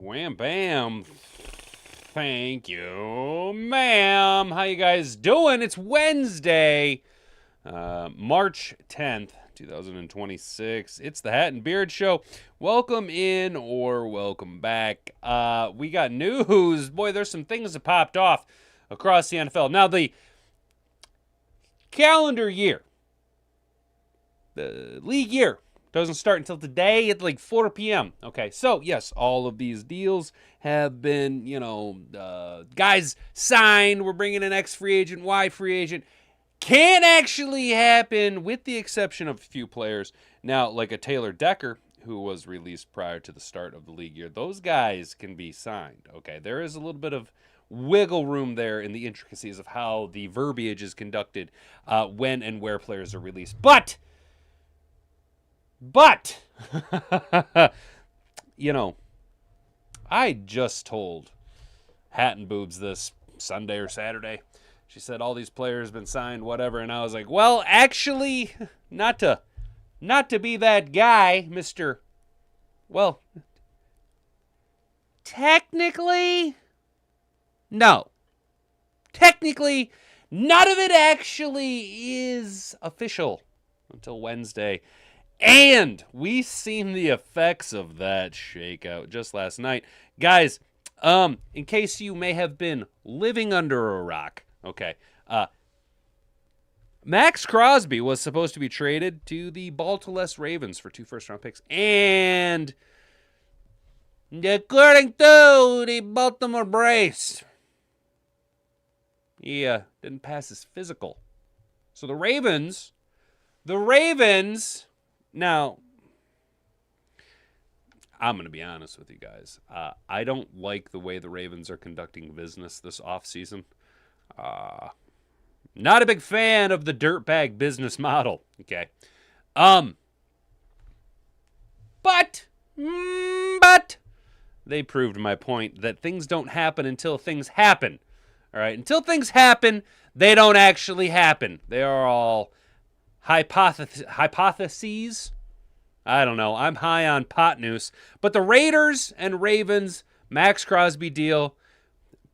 Wham bam. Thank you, ma'am. How you guys doing? It's Wednesday, March 10th, 2026. It's the Hat and Beard Show. Welcome in or welcome back. We got news. Boy, there's some things that popped off across the NFL. Now, the calendar year, the league year, doesn't start until today at like 4 p.m. Okay, so yes, all of these deals have been, guys signed. We're bringing an X free agent, Y free agent. Can actually happen with the exception of a few players. Now, like a Taylor Decker, who was released prior to the start of the league year, those guys can be signed. Okay, there is a little bit of wiggle room there in the intricacies of how the verbiage is conducted when and where players are released. But I just told Hat and Boobs this Sunday or Saturday. She said all these players have been signed, whatever, and I was like, well, actually, not to be that guy, Mr. Well, technically, no. Technically, none of it actually is official until Wednesday. And we seen the effects of that shakeout just last night. Guys, in case you may have been living under a rock, okay, Max Crosby was supposed to be traded to the Baltimore Ravens for 2 first-round picks. And according to the Baltimore Brace, he didn't pass his physical. So the Ravens... Now, I'm going to be honest with you guys. I don't like the way the Ravens are conducting business this offseason. Not a big fan of the dirtbag business model. Okay. But they proved my point that things don't happen until things happen. All right. Until things happen, they don't actually happen. They are all hypotheses. I don't know. I'm high on pot news. But the Raiders and Ravens Max Crosby deal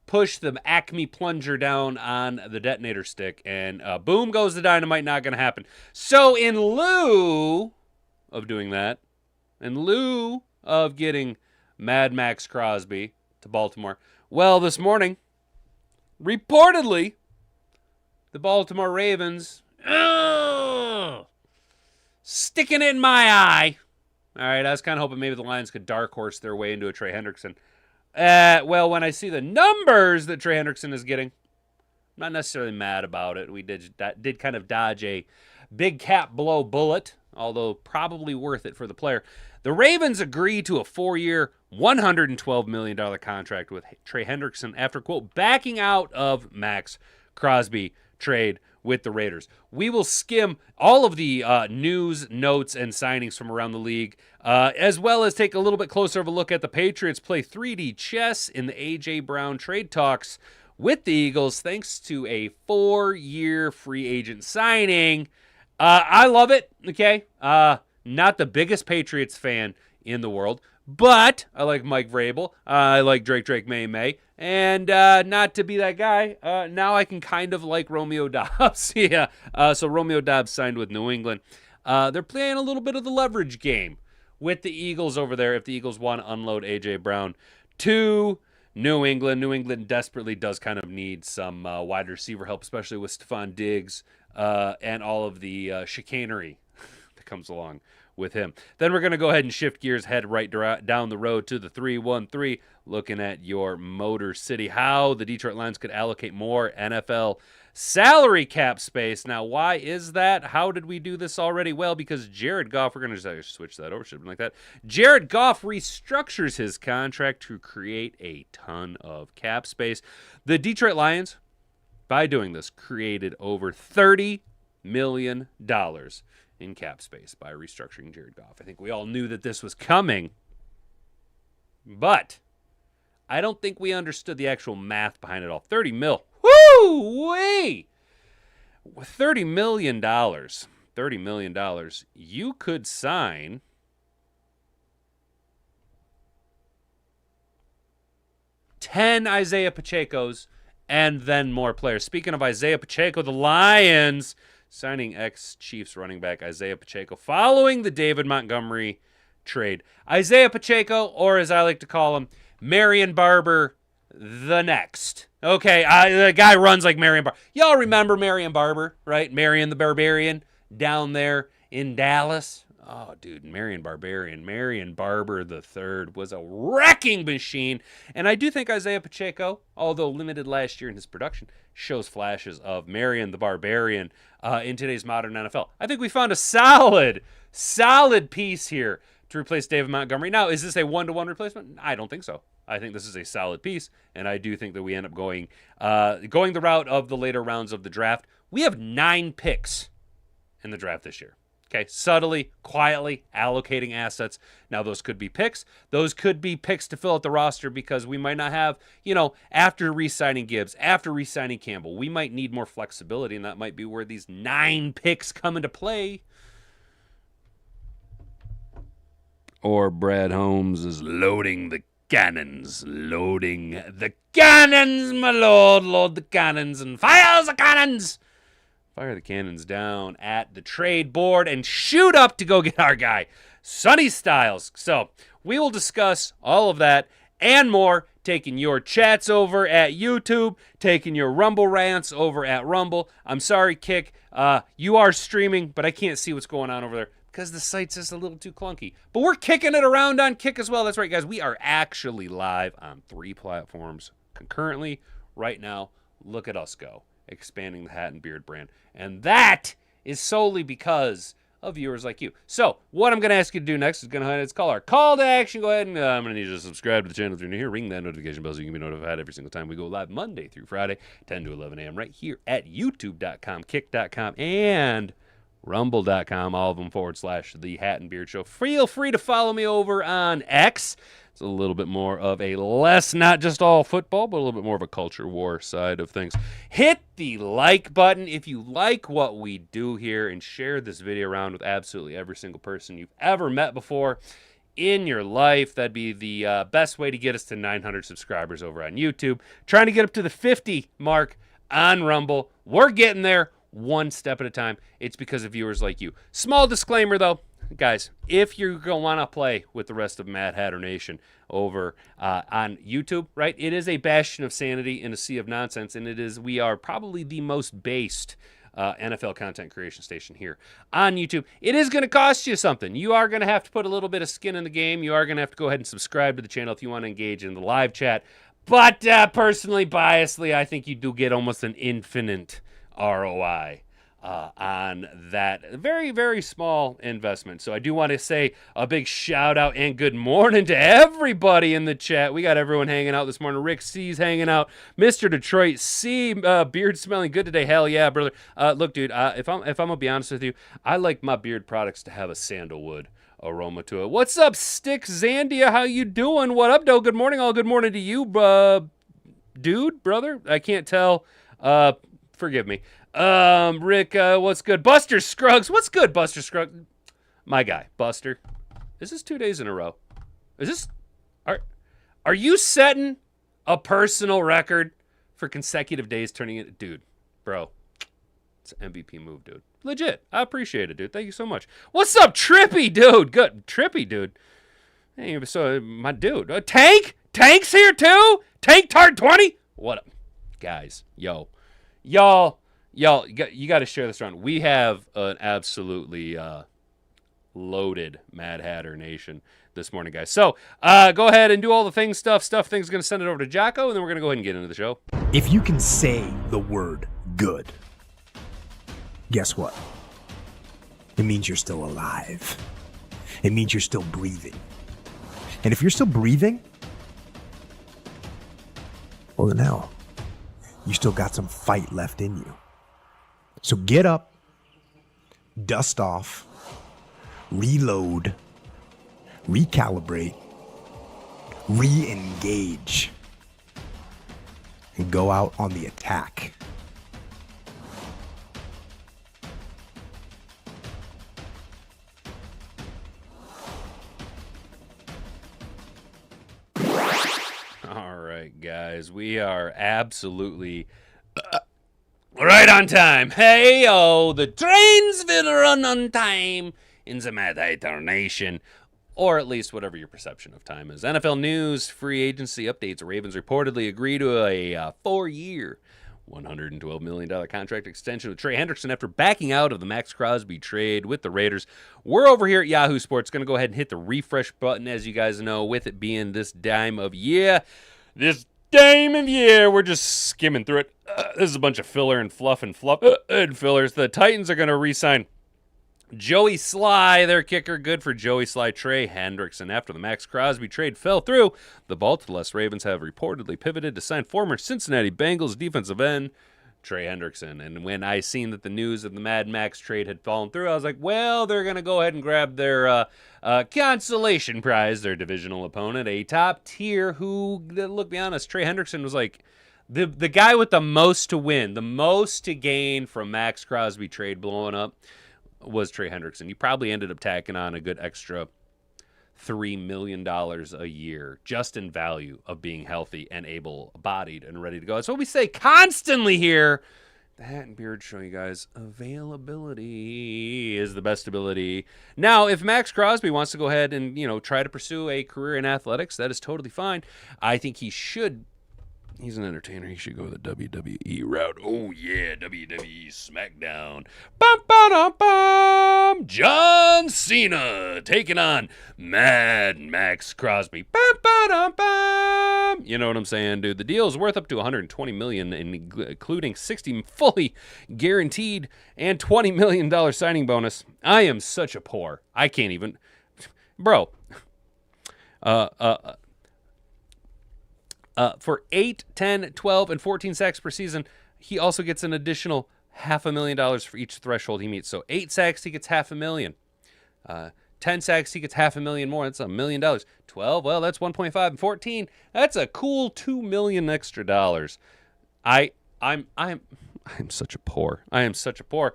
push the Acme plunger down on the detonator stick, and boom goes the dynamite. Not going to happen. So in lieu of doing that, in lieu of getting Mad Max Crosby to Baltimore, well, this morning, reportedly, the Baltimore Ravens... sticking it in my eye. All right, I was kind of hoping maybe the Lions could dark horse their way into a Trey Hendrickson. Well, when I see the numbers that Trey Hendrickson is getting, I'm not necessarily mad about it. We did kind of dodge a big cap blow bullet, although probably worth it for the player. The Ravens agree to a 4-year, $112 million contract with Trey Hendrickson after, quote, backing out of Max Crosby trade with the Raiders. We will skim all of the news, notes, and signings from around the league, as well as take a little bit closer of a look at the Patriots play 3D chess in the A.J. Brown trade talks with the Eagles, thanks to a 4-year free agent signing. I love it, okay? Not the biggest Patriots fan in the world, but I like Mike Vrabel. I like Drake May. And not to be that guy, now I can kind of like Romeo Doubs. Yeah. So Romeo Doubs signed with New England. They're playing a little bit of the leverage game with the Eagles over there if the Eagles want to unload A.J. Brown to New England. New England desperately does kind of need some wide receiver help, especially with Stephon Diggs and all of the chicanery that comes along with him. Then we're going to go ahead and shift gears, head right down the road to the 313, looking at your Motor City, how the Detroit Lions could allocate more NFL salary cap space. Now, why is that? How did we do this already? Well, because Jared Goff, we're going to just switch that over, should have been like that. Jared Goff restructures his contract to create a ton of cap space. The Detroit Lions, by doing this, created over $30 million in cap space by restructuring Jared Goff. I think we all knew that this was coming, but I don't think we understood the actual math behind it all. 30 mil. Woo-wee! $30 million. $30 million. You could sign 10 Isiah Pachecos, and then more players. Speaking of Isiah Pacheco, the Lions signing ex-Chiefs running back Isiah Pacheco following the David Montgomery trade. Isiah Pacheco, or as I like to call him, Marion Barber the next. Okay, the guy runs like Marion Barber. Y'all remember Marion Barber, right? Marion the Barbarian down there in Dallas. Oh, dude, Marion Barber the third was a wrecking machine. And I do think Isiah Pacheco, although limited last year in his production, shows flashes of Marion the Barbarian in today's modern NFL. I think we found a solid piece here to replace David Montgomery. Now, is this a one-to-one replacement? I don't think so. I think this is a solid piece, and I do think that we end up going the route of the later rounds of the draft. We have 9 picks in the draft this year. Okay, subtly, quietly allocating assets. Now, those could be picks. Those could be picks to fill out the roster because we might not have, after re-signing Gibbs, after re-signing Campbell, we might need more flexibility, and that might be where these 9 picks come into play. Or Brad Holmes is loading the cannons, my lord, load the cannons, and fire the cannons. Fire the cannons down at the trade board and shoot up to go get our guy, Sonny Styles. So we will discuss all of that and more, taking your chats over at YouTube, taking your Rumble rants over at Rumble. I'm sorry, Kick, you are streaming, but I can't see what's going on over there because the site's just a little too clunky. But we're kicking it around on Kick as well. That's right, guys. We are actually live on 3 platforms concurrently right now. Look at us go, expanding the Hat and Beard brand. And that is solely because of viewers like you. So what I'm going to ask you to do next is it's call our call to action. Go ahead and I'm going to need you to subscribe to the channel if you're new here. Ring that notification bell so you can be notified every single time we go live Monday through Friday, 10 to 11 a.m. right here at youtube.com, kick.com, and rumble.com, all of them / the Hat and Beard Show. Feel free to follow me over on X. It's a little bit more of a not just all football, but a little bit more of a culture war side of things. Hit the like button if you like what we do here, and share this video around with absolutely every single person you've ever met before in your life. That'd be the best way to get us to 900 subscribers over on YouTube. Trying to get up to the 50 mark on Rumble. We're getting there one step at a time. It's because of viewers like you. Small disclaimer, though. Guys, if you're going to want to play with the rest of Mad Hatter Nation over on YouTube, right, it is a bastion of sanity in a sea of nonsense, and we are probably the most based NFL content creation station here on YouTube. It is going to cost you something. You are going to have to put a little bit of skin in the game. You are going to have to go ahead and subscribe to the channel if you want to engage in the live chat. But personally, biasly, I think you do get almost an infinite ROI on that very, very small investment. So I do want to say a big shout out and good morning to everybody in the chat. We got everyone hanging out this morning. Rick C's hanging out. Mr. Detroit C, beard smelling good today. Hell yeah, brother. Look, dude, if I'm gonna be honest with you, I like my beard products to have a sandalwood aroma to it. What's up, Stick Zandia? How you doing? What up, though? Good morning, all. Good morning to you, dude, brother. I can't tell. Forgive me. Rick, what's good? Buster Scruggs, what's good, Buster Scruggs? My guy, Buster. Is this 2 days in a row? Is this... Are you setting a personal record for consecutive days turning it... Dude, bro. It's an MVP move, dude. Legit. I appreciate it, dude. Thank you so much. What's up, Trippy, dude? Good. Trippy, dude. Hey, so, my dude. Tank? Tank's here, too? Tank Tart 20? What up? Guys, y'all, you got to share this around. We have an absolutely loaded Mad Hatter Nation this morning, guys. So go ahead and do all the things, stuff things. Going to send it over to Jocko, and then we're going to go ahead and get into the show. If you can say the word good, guess what? It means you're still alive. It means you're still breathing. And if you're still breathing, well, then hell, you still got some fight left in you. So get up, dust off, reload, recalibrate, re-engage, and go out on the attack. All right. right, guys. We are absolutely right on time. Hey-oh, the trains will run on time in the Mad-Hatter Nation. Or at least whatever your perception of time is. NFL news, free agency updates. Ravens reportedly agree to a 4-year, $112 million contract extension with Trey Hendrickson after backing out of the Max Crosby trade with the Raiders. We're over here at Yahoo Sports going to go ahead and hit the refresh button, as you guys know, with it being this time of year. We're just skimming through it. This is a bunch of filler and fluff and fillers. The Titans are going to re-sign Joey Sly, their kicker. Good for Joey Sly. Trey Hendrickson. After the Max Crosby trade fell through, the Baltimore Ravens have reportedly pivoted to sign former Cincinnati Bengals defensive end Trey Hendrickson. And when I seen that the news of the Mad Max trade had fallen through, I was like, well, they're going to go ahead and grab their consolation prize, their divisional opponent, a top tier who, look, be honest, Trey Hendrickson was like the guy with the most to win, the most to gain from Max Crosby trade blowing up was Trey Hendrickson. You probably ended up tacking on a good extra $3 million a year just in value of being healthy and able-bodied and ready to go. That's what we say constantly here. The Hat and Beard show you guys availability is the best ability. Now, if Max Crosby wants to go ahead and, try to pursue a career in athletics, that is totally fine. I think he should. He's an entertainer. He should go the WWE route. Oh, yeah, WWE SmackDown. Bum, ba, bum. John Cena taking on Mad Max Crosby. Bum, ba, bum. You know what I'm saying, dude? The deal is worth up to $120 million, including $60 fully guaranteed and $20 million signing bonus. I am such a poor. I can't even. Bro. For 8, 10, 12, and 14 sacks per season, he also gets an additional $500,000 for each threshold he meets. So 8 sacks, he gets $500,000. 10 sacks, he gets $500,000 more. That's $1 million. 12, well, that's 1.5. And 14, that's a cool $2 million extra dollars. I'm such a poor. I am such a poor.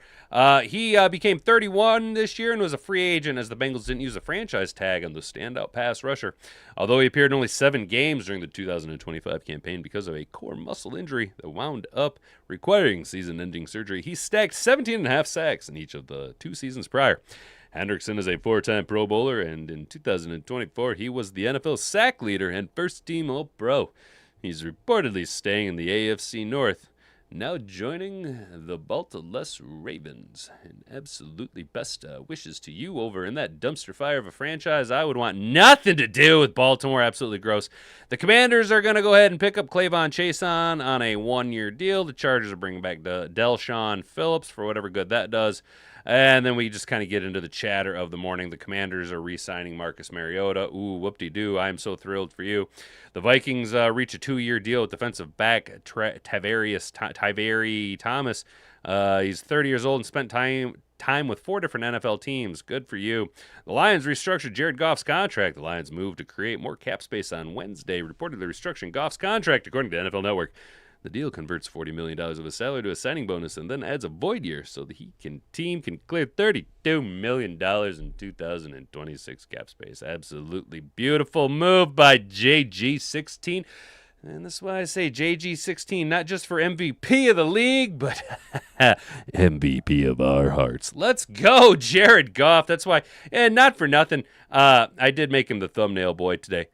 He became 31 this year and was a free agent as the Bengals didn't use a franchise tag on the standout pass rusher. Although he appeared in only 7 games during the 2025 campaign because of a core muscle injury that wound up requiring season-ending surgery, he stacked 17.5 sacks in each of the 2 seasons prior. Hendrickson is a 4-time Pro Bowler, and in 2024, he was the NFL sack leader and first-team All-Pro. He's reportedly staying in the AFC North, now joining the Baltimore Ravens. And absolutely best wishes to you over in that dumpster fire of a franchise. I would want nothing to do with Baltimore. Absolutely gross. The Commanders are going to go ahead and pick up Clavon Chason on a 1-year deal. The Chargers are bringing back Del'Shawn Phillips for whatever good that does. And then we just kind of get into the chatter of the morning. The Commanders are re-signing Marcus Mariota. Ooh, whoop-de-doo. I am so thrilled for you. The Vikings reach a 2-year deal with defensive back Taveri Thomas. He's 30 years old and spent time with 4 different NFL teams. Good for you. The Lions restructured Jared Goff's contract. The Lions moved to create more cap space on Wednesday, reportedly restructuring Goff's contract, according to NFL Network. The deal converts $40 million of his salary to a signing bonus and then adds a void year so the team can clear $32 million in 2026 cap space. Absolutely beautiful move by JG16. And that's why I say JG16, not just for MVP of the league, but MVP of our hearts. Let's go, Jared Goff. That's why, and not for nothing, I did make him the thumbnail boy today.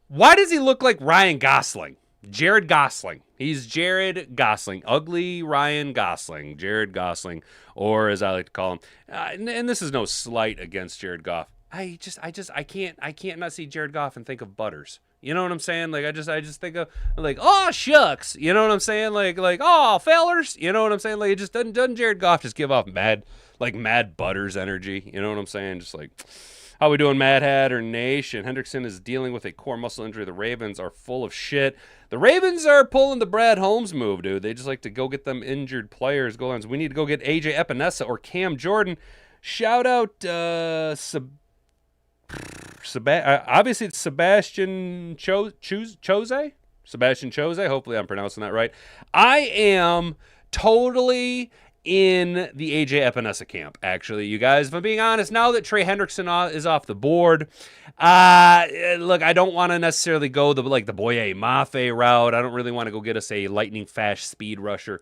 Why does he look like Ryan Gosling? Jared Gosling. He's Jared Gosling. Ugly Ryan Gosling. Jared Gosling, or as I like to call him. And this is no slight against Jared Goff. I can't not see Jared Goff and think of Butters. You know what I'm saying? Like I just think of like, oh shucks. You know what I'm saying? Like oh fellers. You know what I'm saying? Like it just doesn't Jared Goff just give off mad Butters energy? You know what I'm saying? Just like, how we doing, Mad Hatter Nation? Hendrickson is dealing with a core muscle injury. The Ravens are full of shit. The Ravens are pulling the Brad Holmes move, dude. They just like to go get them injured players. We need to go get AJ Epinesa or Cam Jordan. Shout out obviously it's Sebastian Chose? Sebastian Chose. Hopefully I'm pronouncing that right. I am totally in the A.J. Epinesa camp, actually, you guys. If I'm being honest, now that Trey Hendrickson is off the board, look, I don't want to necessarily go the Boye Mafe route. I don't really want to go get us a lightning fast speed rusher.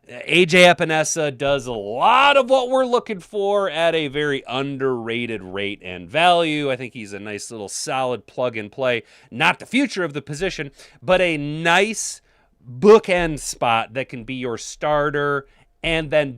A.J. Epinesa does a lot of what we're looking for at a very underrated rate and value. I think he's a nice little solid plug and play. Not the future of the position, but a nice bookend spot that can be your starter and then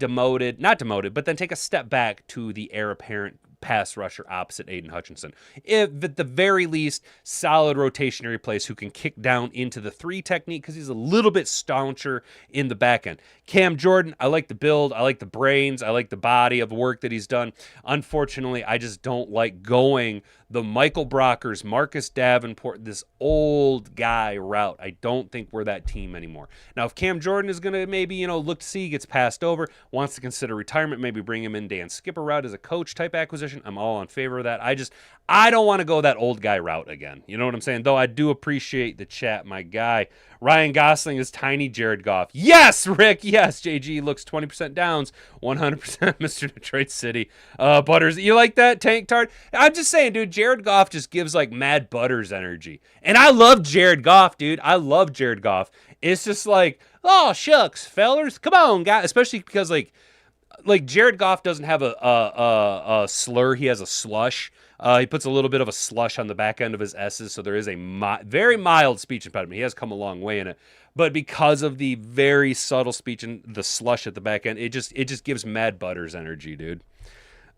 not demoted, but then take a step back to the heir apparent pass rusher opposite Aiden Hutchinson. If at the very least, solid rotationary place who can kick down into the 3 technique because he's a little bit stauncher in the back end. Cam Jordan, I like the build, I like the brains, I like the body of work that he's done. Unfortunately, I just don't like going the Michael Brockers, Marcus Davenport, this old guy route. I don't think we're that team anymore. Now, if Cam Jordan is going to maybe, look to see, gets passed over, wants to consider retirement, maybe bring him in Dan Skipper route as a coach type acquisition, I'm all in favor of that. I don't want to go that old guy route again. You know what I'm saying? Though I do appreciate the chat, my guy. Ryan Gosling is tiny Jared Goff. Yes, Rick. Yes, JG looks 20% downs, 100% Mr. Detroit City. Butters, you like that, Tank Tart? I'm just saying, dude, Jared Goff just gives like mad Butters energy. And I love Jared Goff, dude. I love Jared Goff. It's just like, oh, shucks, fellers. Come on, guys. Especially because like Jared Goff doesn't have a slur. He has a slush. He puts a little bit of a slush on the back end of his S's, so there is a very mild speech impediment. He has come a long way in it. But because of the very subtle speech and the slush at the back end, it just gives mad Butters energy, dude.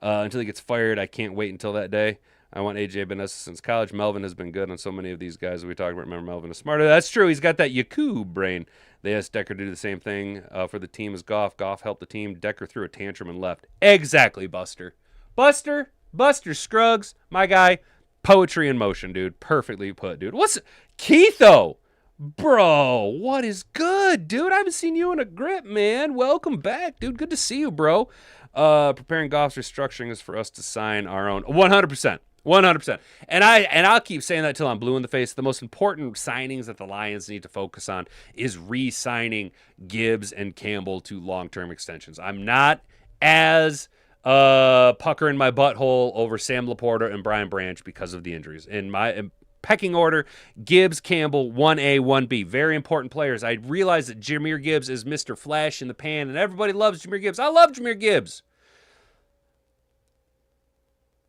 Until he gets fired, I can't wait until that day. I want A.J. Epinesa since college. Melvin has been good on so many of these guys that we talked about. Remember, Melvin is smarter. That's true. He's got that Yaku brain. They asked Decker to do the same thing for the team as Goff. Goff helped the team. Decker threw a tantrum and left. Exactly, Buster. Buster Scruggs, my guy. Poetry in motion, dude. Perfectly put, dude. What's Keitho? Bro, what is good, dude? I haven't seen you in a grip, man. Welcome back, dude. Good to see you, bro. Preparing Goff's restructuring is for us to sign our own. 100%. 100%. And I'll keep saying that till I'm blue in the face. The most important signings that the Lions need to focus on is re-signing Gibbs and Campbell to long-term extensions. I'm not as puckering my butthole over Sam Laporta and Brian Branch because of the injuries. In my pecking order, Gibbs, Campbell, 1A, 1B. Very important players. I realize that Jahmyr Gibbs is Mr. Flash in the pan, and everybody loves Jahmyr Gibbs. I love Jahmyr Gibbs.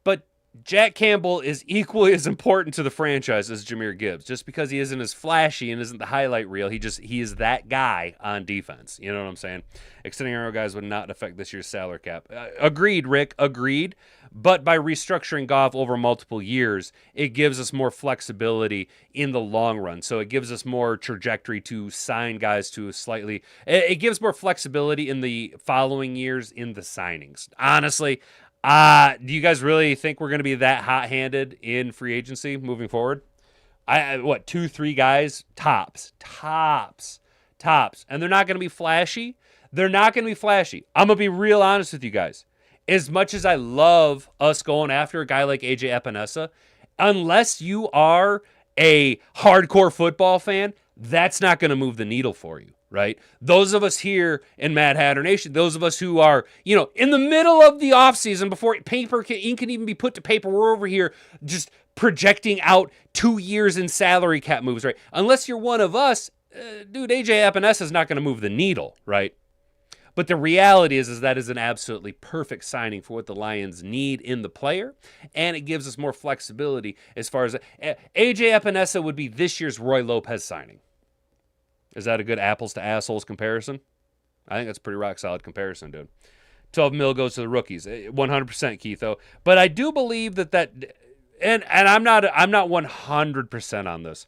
But Jack Campbell is equally as important to the franchise as Jahmyr Gibbs. Just because he isn't as flashy and isn't the highlight reel, he is that guy on defense. You know what I'm saying? Extending our guys would not affect this year's salary cap. Agreed, Rick. Agreed. But by restructuring Goff over multiple years, it gives us more flexibility in the long run. So it gives us more trajectory to sign guys to slightly. It gives more flexibility in the following years in the signings. Honestly, do you guys really think we're going to be that hot-handed in free agency moving forward? 2, 3 guys? Tops. And they're not going to be flashy. I'm going to be real honest with you guys. As much as I love us going after a guy like A.J. Epinesa, unless you are a hardcore football fan, that's not going to move the needle for you. Right? Those of us here in Mad Hatter Nation, those of us who are, in the middle of the offseason before ink can even be put to paper, we're over here just projecting out 2 years in salary cap moves, right? Unless you're one of us, dude, AJ Epinesa is not going to move the needle, right? But the reality is that is an absolutely perfect signing for what the Lions need in the player, and it gives us more flexibility as far as AJ Epinesa would be this year's Roy Lopez signing. Is that a good apples to assholes comparison? I think that's a pretty rock solid comparison, dude. 12 mil goes to the rookies, 100% Keitho. But I do believe that and I'm not 100% on this,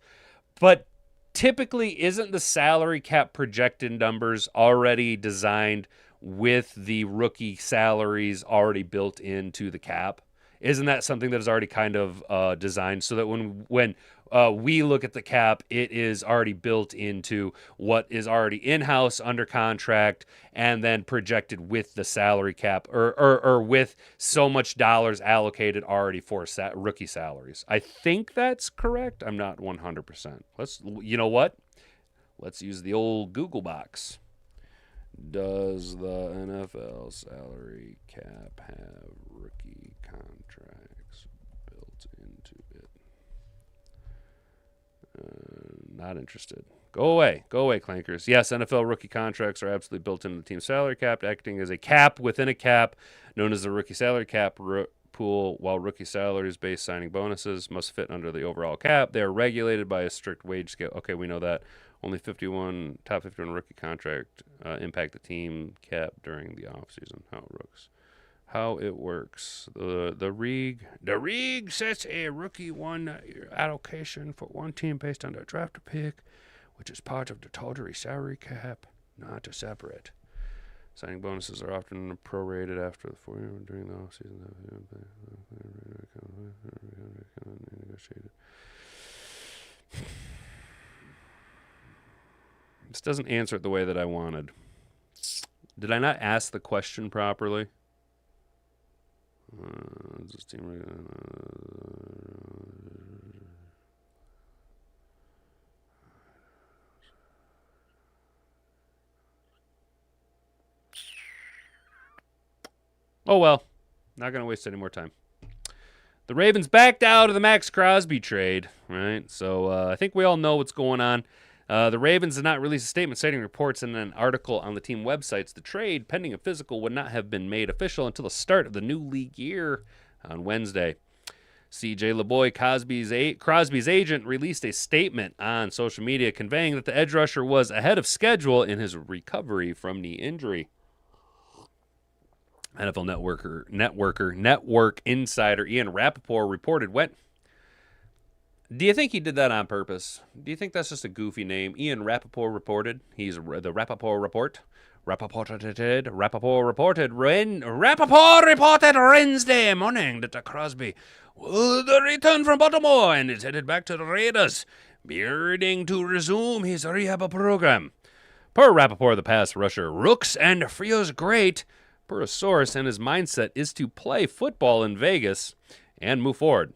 but typically isn't the salary cap projected numbers already designed with the rookie salaries already built into the cap? Isn't that something that is already kind of designed so that when we look at the cap, it is already built into what is already in-house under contract and then projected with the salary cap or with so much dollars allocated already for rookie salaries? I think that's correct. I'm not 100%. You know what? Let's use the old Google box. Does the NFL salary cap have rookie contracts built into it? Not interested. Go away, clankers. Yes, NFL rookie contracts are absolutely built into the team's salary cap, acting as a cap within a cap, known as the rookie salary cap pool. While rookie salaries-based signing bonuses must fit under the overall cap, they are regulated by a strict wage scale. Okay, we know that. Only top 51 rookie contract impact the team cap during the offseason. How it works. The League sets a rookie one allocation for one team based on their draft pick, which is part of the total salary cap, not a separate. Signing bonuses are often prorated after the 4 year during the offseason. This doesn't answer it the way that I wanted. Did I not ask the question properly? Oh well, not going to waste any more time. The Ravens backed out of the Max Crosby trade, right? So I think we all know what's going on. The Ravens did not release a statement citing reports in an article on the team websites. The trade, pending a physical, would not have been made official until the start of the new league year on Wednesday. C.J. LeBoy, Crosby's agent, released a statement on social media conveying that the edge rusher was ahead of schedule in his recovery from knee injury. NFL Network insider Ian Rappaport reported what? Do you think he did that on purpose? Do you think that's just a goofy name? Ian Rappaport reported. He's the Rappaport report. Rappaport reported Wednesday morning that Crosby would return from Baltimore and is headed back to the Raiders, bearding to resume his rehab program. Per Rappaport, the pass rusher looks and feels great. Per a source, and his mindset is to play football in Vegas and move forward.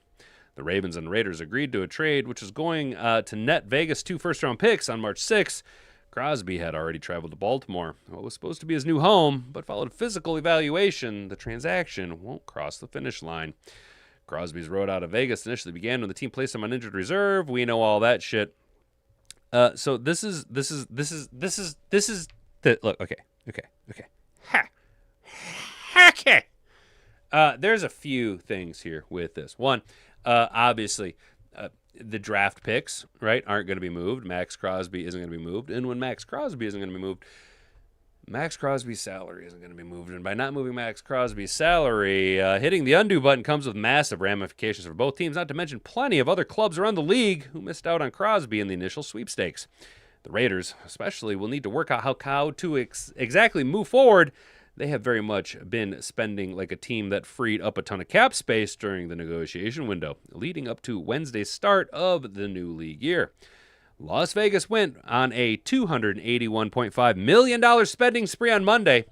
The Ravens and Raiders agreed to a trade which was going to net Vegas 2 first-round picks on March 6th. Crosby had already traveled to Baltimore, what was supposed to be his new home, but followed a physical evaluation. The transaction won't cross the finish line. Crosby's road out of Vegas initially began when the team placed him on injured reserve. We know all that shit. So this is the look. Okay. Ha. Okay. There's a few things here with this. One, obviously, the draft picks, right, aren't going to be moved. Max Crosby isn't going to be moved. And when Max Crosby isn't going to be moved, Max Crosby's salary isn't going to be moved. And by not moving Max Crosby's salary, hitting the undo button comes with massive ramifications for both teams, not to mention plenty of other clubs around the league who missed out on Crosby in the initial sweepstakes. The Raiders, especially, will need to work out how to exactly move forward. They have very much been spending like a team that freed up a ton of cap space during the negotiation window, leading up to Wednesday's start of the new league year. Las Vegas went on a $281.5 million spending spree on Monday,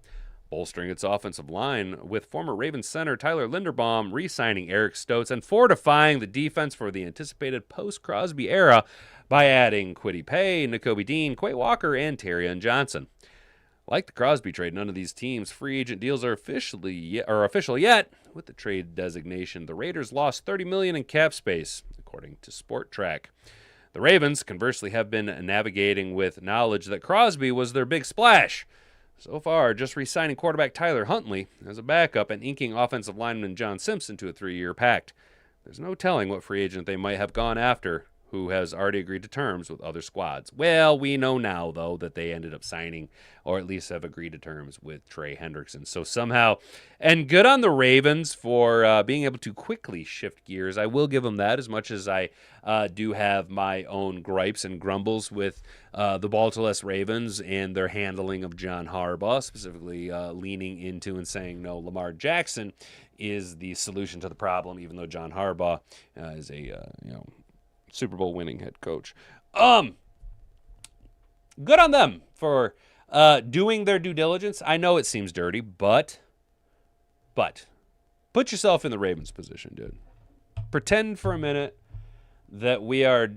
bolstering its offensive line with former Ravens center Tyler Linderbaum re-signing Eric Stokes and fortifying the defense for the anticipated post-Crosby era by adding Kwity Paye, Nakobe Dean, Quay Walker, and Terrion Johnson. Like the Crosby trade, none of these teams' free agent deals are official yet. With the trade designation, the Raiders lost $30 million in cap space, according to Sport Track. The Ravens, conversely, have been navigating with knowledge that Crosby was their big splash. So far, just re-signing quarterback Tyler Huntley as a backup and inking offensive lineman John Simpson to a 3-year pact. There's no telling what free agent they might have gone after, who has already agreed to terms with other squads. Well, we know now, though, that they ended up signing, or at least have agreed to terms with Trey Hendrickson. So somehow, and good on the Ravens for being able to quickly shift gears. I will give them that, as much as I do have my own gripes and grumbles with the Baltimore Ravens and their handling of John Harbaugh, specifically leaning into and saying, no, Lamar Jackson is the solution to the problem, even though John Harbaugh is a, Super Bowl winning head coach. Good on them for doing their due diligence. I know it seems dirty, but put yourself in the Ravens position, dude. Pretend for a minute that we are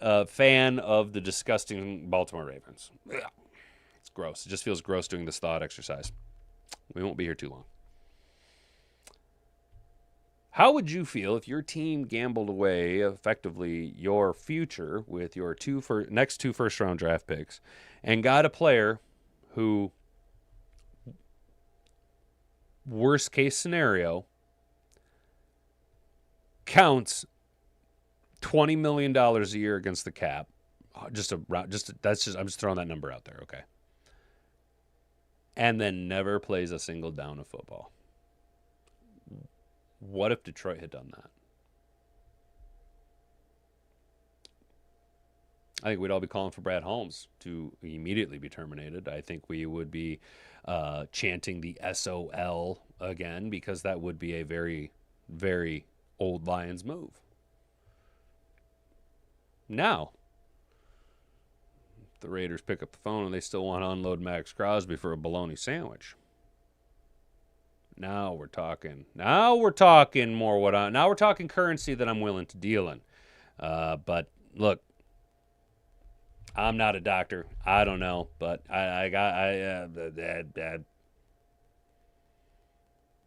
a fan of the disgusting Baltimore Ravens. Let's gross. It just feels gross doing this thought exercise. We won't be here too long. How would you feel if your team gambled away effectively your future with your next two first-round draft picks and got a player who, worst case scenario, counts $20 million a year against the cap? I'm just throwing that number out there, okay? And then never plays a single down of football. What if Detroit had done that? I think we'd all be calling for Brad Holmes to immediately be terminated. I think we would be chanting the SOL again, because that would be a very, very old Lions move. Now, the Raiders pick up the phone and they still want to unload Max Crosby for a bologna sandwich. Now we're talking more now we're talking currency that I'm willing to deal in. But look, I'm not a doctor. I don't know, but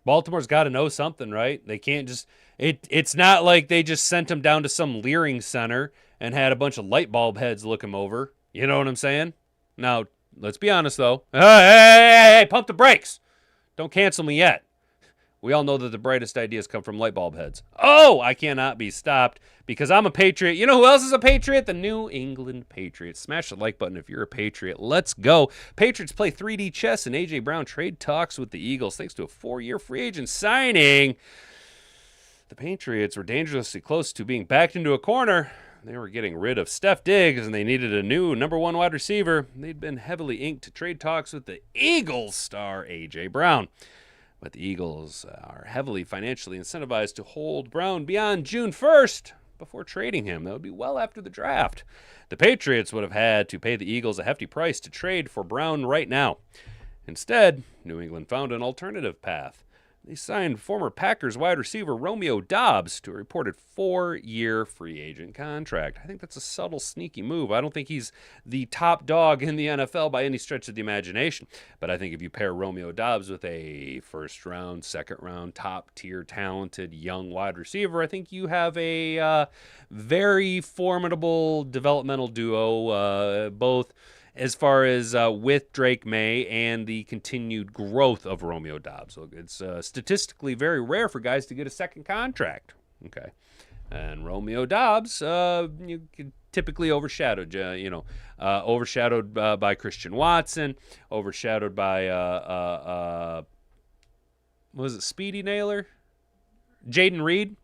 Baltimore's got to know something, right? They can't just it's not like they just sent him down to some leering center and had a bunch of light bulb heads look him over. You know what I'm saying? Now, let's be honest though. Hey, pump the brakes. Don't cancel me yet. We all know that the brightest ideas come from light bulb heads. Oh, I cannot be stopped because I'm a Patriot. You know who else is a Patriot? The New England Patriots. Smash the like button if you're a Patriot. Let's go. Patriots play 3D chess and A.J. Brown trade talks with the Eagles thanks to a 4-year free agent signing. The Patriots were dangerously close to being backed into a corner. They were getting rid of Steph Diggs, and they needed a new number 1 wide receiver. They'd been heavily inked to trade talks with the Eagles star A.J. Brown. But the Eagles are heavily financially incentivized to hold Brown beyond June 1st before trading him. That would be well after the draft. The Patriots would have had to pay the Eagles a hefty price to trade for Brown right now. Instead, New England found an alternative path. They signed former Packers wide receiver Romeo Doubs to a reported 4-year free agent contract. I think that's a subtle, sneaky move. I don't think he's the top dog in the NFL by any stretch of the imagination. But I think if you pair Romeo Doubs with a first-round, second-round, top-tier, talented young wide receiver, I think you have a very formidable developmental duo, both as far as with Drake May and the continued growth of Romeo Doubs. So it's statistically very rare for guys to get a second contract. Okay. And Romeo Doubs, typically overshadowed, overshadowed by Christian Watson, overshadowed by, was it Speedy Naylor? Jaden Reed,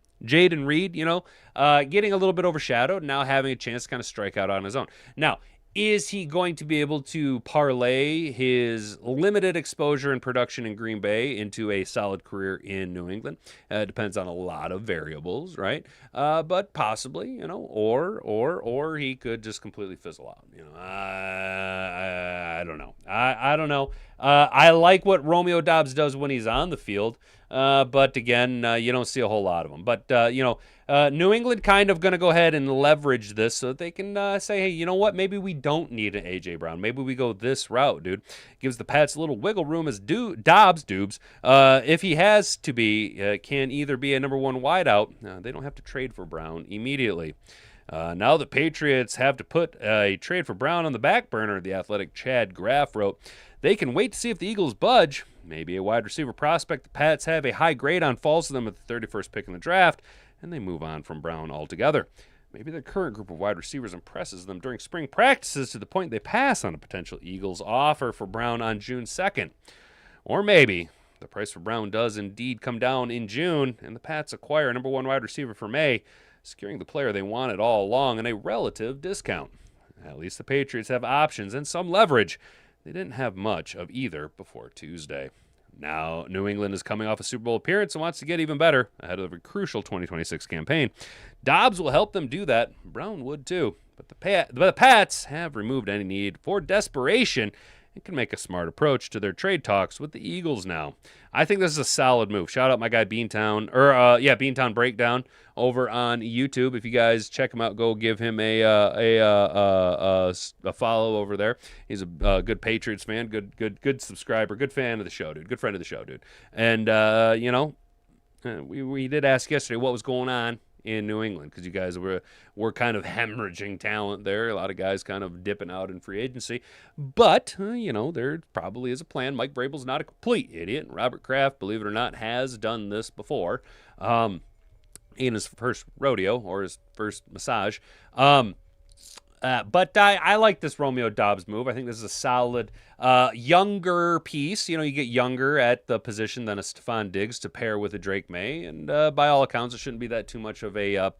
getting a little bit overshadowed, now having a chance to kind of strike out on his own. Now, is he going to be able to parlay his limited exposure and production in Green Bay into a solid career in New England? It depends on a lot of variables, right? But possibly, or he could just completely fizzle out. I don't know. I don't know. I like what Romeo Doubs does when he's on the field, but again, you don't see a whole lot of them. But New England kind of going to go ahead and leverage this so that they can say, hey, you know what? Maybe we don't need an A.J. Brown. Maybe we go this route, dude. Gives the Pats a little wiggle room as Doubs, if he has to be, can either be a number 1 wideout. They don't have to trade for Brown immediately. Now the Patriots have to put a trade for Brown on the back burner, the Athletic Chad Graff wrote. They can wait to see if the Eagles budge. Maybe a wide receiver prospect. The Pats have a high grade on falls to them at the 31st pick in the draft, and they move on from Brown altogether. Maybe the current group of wide receivers impresses them during spring practices to the point they pass on a potential Eagles offer for Brown on June 2nd. Or maybe the price for Brown does indeed come down in June, and the Pats acquire a number 1 wide receiver for May, securing the player they wanted all along in a relative discount. At least the Patriots have options and some leverage. They didn't have much of either before Tuesday. Now, New England is coming off a Super Bowl appearance and wants to get even better ahead of a crucial 2026 campaign. Doubs will help them do that. Brown would too. But the Pats have removed any need for desperation and can make a smart approach to their trade talks with the Eagles now. I think this is a solid move. Shout out my guy Beantown, Beantown Breakdown over on YouTube. If you guys check him out, go give him a follow over there. He's a good Patriots fan, good subscriber, good fan of the show, dude. Good friend of the show, dude. And we did ask yesterday what was going on in New England, because you guys were kind of hemorrhaging talent there. A lot of guys kind of dipping out in free agency. But, there probably is a plan. Mike Vrabel's not a complete idiot. And Robert Kraft, believe it or not, has done this before in his first rodeo or his first massage. But I like this Romeo Doubs move. I think this is a solid younger piece. You get younger at the position than a Stephon Diggs to pair with a Drake May. And by all accounts, it shouldn't be that too much of a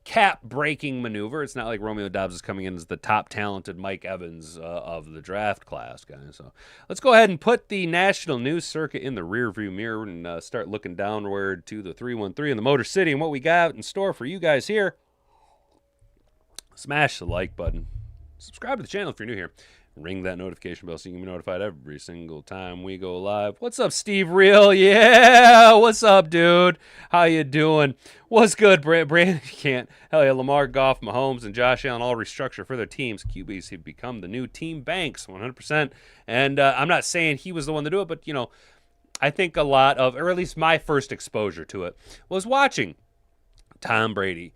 cap-breaking maneuver. It's not like Romeo Doubs is coming in as the top talented Mike Evans of the draft class, guys. So let's go ahead and put the national news circuit in the rearview mirror and start looking downward to the 313 in the Motor City and what we got in store for you guys here. Smash the like button. Subscribe to the channel if you're new here. Ring that notification bell so you can be notified every single time we go live. What's up, Steve Real? Yeah, what's up, dude? How you doing? What's good, Brandon? Can't. Hell yeah, Lamar, Goff, Mahomes, and Josh Allen all restructure for their teams. QBs have become the new team banks, 100%. And I'm not saying he was the one to do it, but, I think a lot of, or at least my first exposure to it, was watching Tom Brady,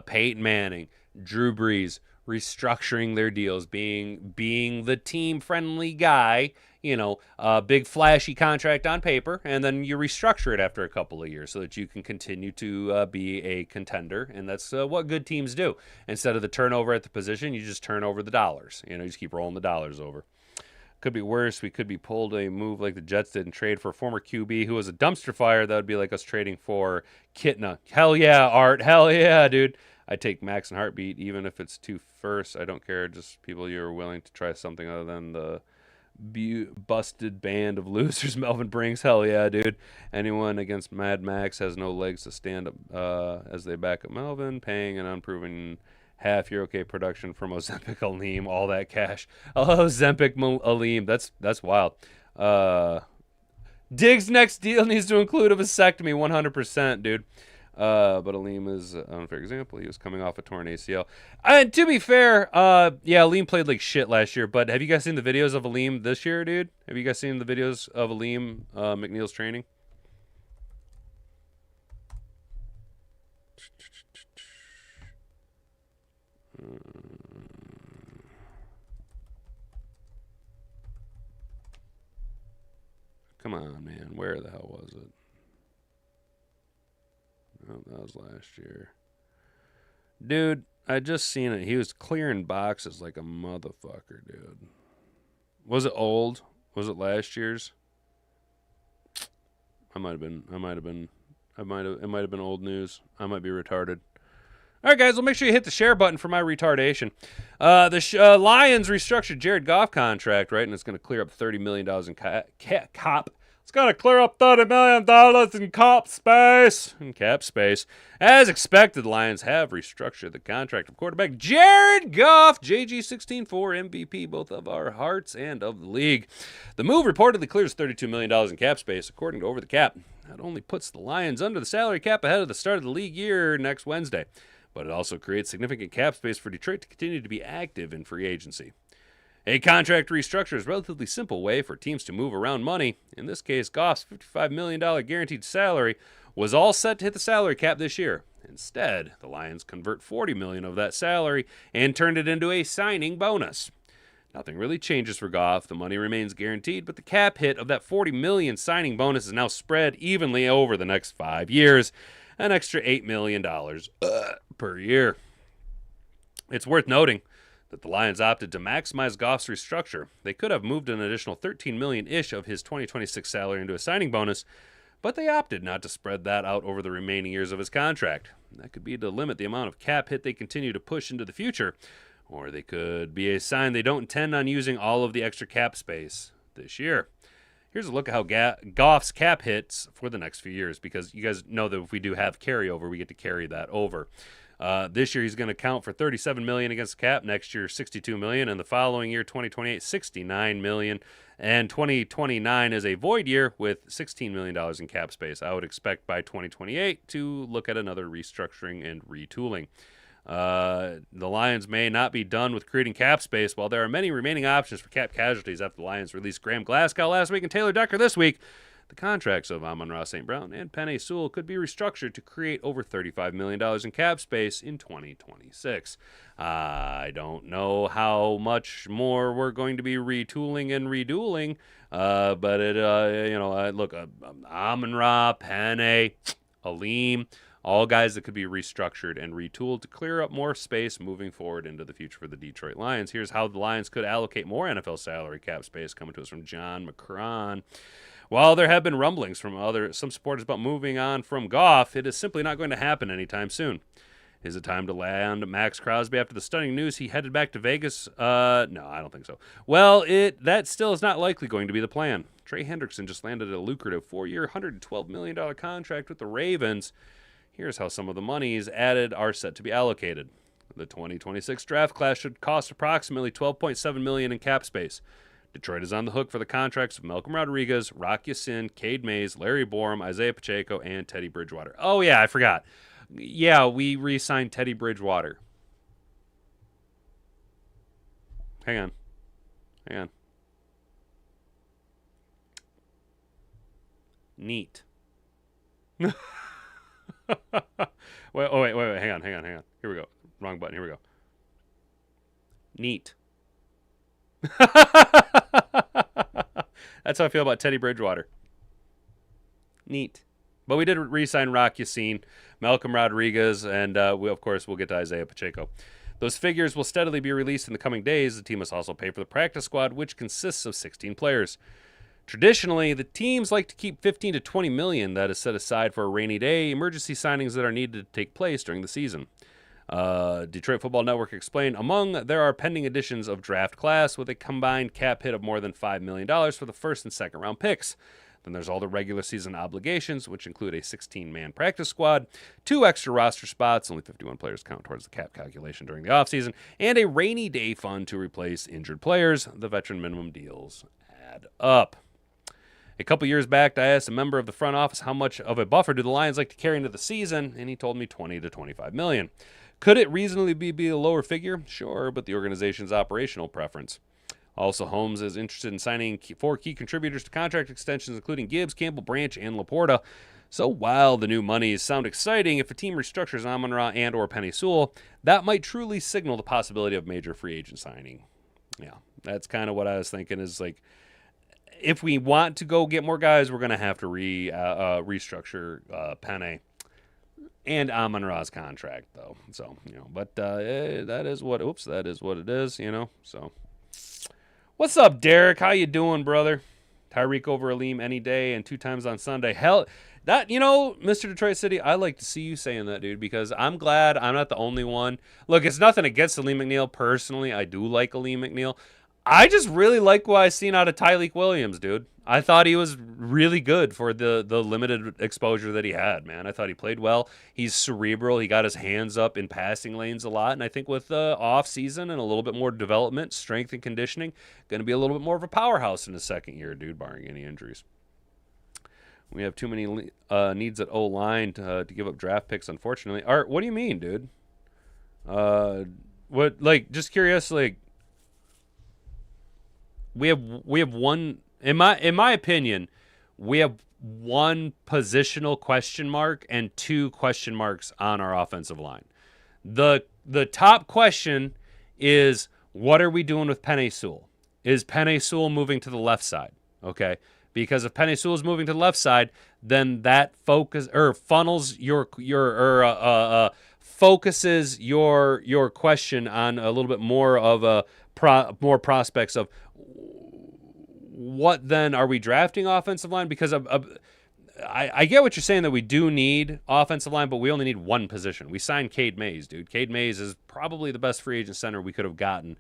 Peyton Manning, Drew Brees restructuring their deals, being the team-friendly guy, a big flashy contract on paper, and then you restructure it after a couple of years so that you can continue to be a contender, and that's what good teams do. Instead of the turnover at the position, you just turn over the dollars. You just keep rolling the dollars over. Could be worse. We could be pulled a move like the Jets did and trade for a former QB who was a dumpster fire. That would be like us trading for Kitna. Hell yeah, Art. Hell yeah, dude. I take Max and Heartbeat, even if it's 2 firsts. I don't care. Just people you're willing to try something other than the busted band of losers Melvin brings. Hell yeah, dude. Anyone against Mad Max has no legs to stand up as they back up Melvin, paying an unproven half-year okay production from Ozempic Aleem, all that cash. Oh, Ozempic Aleem. That's wild. Diggs' next deal needs to include a vasectomy, 100%, dude. But Aleem is an unfair example. He was coming off a torn ACL. And to be fair, Aleem played like shit last year. But have you guys seen the videos of Aleem this year, dude? Have you guys seen the videos of Aleem McNeil's training? Come on, man. Where the hell was it? Oh, that was last year. Dude, I just seen it. He was clearing boxes like a motherfucker, dude. Was it old? Was it last year's? It might have been old news. I might be retarded. All right, guys, well, make sure you hit the share button for my retardation. The Lions restructured Jared Goff contract, right? And it's going to clear up $30 million in cap. It's going to clear up $30 million in cap space. As expected, the Lions have restructured the contract of quarterback Jared Goff, JG16 for MVP, both of our hearts and of the league. The move reportedly clears $32 million in cap space, according to Over the Cap. That only puts the Lions under the salary cap ahead of the start of the league year next Wednesday. But it also creates significant cap space for Detroit to continue to be active in free agency. A contract restructure is a relatively simple way for teams to move around money. In this case, Goff's $55 million guaranteed salary was all set to hit the salary cap this year. Instead, the Lions convert $40 million of that salary and turned it into a signing bonus. Nothing really changes for Goff. The money remains guaranteed, but the cap hit of that $40 million signing bonus is now spread evenly over the next 5 years. An extra $8 million per year. It's worth noting that the Lions opted to maximize Goff's restructure. They could have moved an additional $13 million-ish of his 2026 salary into a signing bonus, but they opted not to spread that out over the remaining years of his contract. That could be to limit the amount of cap hit they continue to push into the future, or they could be a sign they don't intend on using all of the extra cap space this year. Here's a look at how Goff's cap hits for the next few years, because you guys know that if we do have carryover, we get to carry that over. This year he's going to count for $37 million against the cap. Next year, $62 million, and the following year, 2028, $69 million. And 2029 is a void year with $16 million in cap space. I would expect by 2028 to look at another restructuring and retooling. The Lions may not be done with creating cap space, while there are many remaining options for cap casualties after the Lions released Graham Glasgow last week and Taylor Decker this week. The contracts of Amon-Ra St. Brown and Penei Sewell could be restructured to create over $35 million in cap space in 2026. I don't know how much more we're going to be retooling and redueling, but look, Amon-Ra, Penei, Aleem, all guys that could be restructured and retooled to clear up more space moving forward into the future for the Detroit Lions. Here's how the Lions could allocate more NFL salary cap space, coming to us from John McCron. While there have been rumblings from some supporters about moving on from Goff, it is simply not going to happen anytime soon. Is it time to land Max Crosby after the stunning news he headed back to Vegas? No, I don't think so. Well, that still is not likely going to be the plan. Trey Hendrickson just landed a lucrative 4-year, $112 million contract with the Ravens. Here's how some of the monies added are set to be allocated. The 2026 draft class should cost approximately $12.7 million in cap space. Detroit is on the hook for the contracts of Malcolm Rodriguez, Rock Ya-Sin, Cade Mays, Larry Borom, Isiah Pacheco, and Teddy Bridgewater. Oh, yeah, I forgot. Yeah, we re-signed Teddy Bridgewater. Hang on. Neat. wait. Hang on. Here we go. Wrong button. Here we go. Neat. That's how I feel about Teddy Bridgewater. Neat. But we did re-sign Rock Ya-Sin, Malcolm Rodriguez, and we'll get to Isiah Pacheco. Those figures will steadily be released in the coming days. The team must also pay for the practice squad, which consists of 16 players. Traditionally, the teams like to keep $15 to $20 million that is set aside for a rainy day, emergency signings that are needed to take place during the season. Detroit Football Network explained, there are pending additions of draft class with a combined cap hit of more than $5 million for the first and second round picks. Then there's all the regular season obligations, which include a 16-man practice squad, 2 extra roster spots, only 51 players count towards the cap calculation during the offseason, and a rainy day fund to replace injured players. The veteran minimum deals add up. A couple years back, I asked a member of the front office how much of a buffer do the Lions like to carry into the season, and he told me $20 to $25 million. Could it reasonably be a lower figure? Sure, but the organization's operational preference. Also, Holmes is interested in signing 4 key contributors to contract extensions, including Gibbs, Campbell, Branch, and Laporta. So while the new monies sound exciting, if a team restructures Amon-Ra and or Penei Sewell, that might truly signal the possibility of major free agent signing. Yeah, that's kind of what I was thinking is like, if we want to go get more guys, we're going to have to restructure Penei and Amon-Ra's contract, though. So, but that is what it is, so. What's up, Derek? How you doing, brother? Tyreek over Aleem any day and 2 times on Sunday. Hell, that, Mr. Detroit City, I like to see you saying that, dude, because I'm glad I'm not the only one. Look, it's nothing against Aleem McNeil. Personally, I do like Aleem McNeil. I just really like what I've seen out of Tyreek Williams, dude. I thought he was really good for the limited exposure that he had, man. I thought he played well. He's cerebral. He got his hands up in passing lanes a lot. And I think with the off-season and a little bit more development, strength and conditioning, going to be a little bit more of a powerhouse in his second year, dude, barring any injuries. We have too many needs at O-line to give up draft picks, unfortunately. Art, what do you mean, dude? Just curious, we have one, in my opinion, we have one positional question mark and 2 question marks on our offensive line. The top question is, what are we doing with Penei Sewell? Is Penei Sewell moving to the left side? Okay, because if Penei Sewell is moving to the left side, then that funnels focuses your question on a little bit more of more prospects of what then are we drafting offensive line? Because I get what you're saying that we do need offensive line, but we only need one position. We signed Cade Mays, dude. Cade Mays is probably the best free agent center we could have gotten.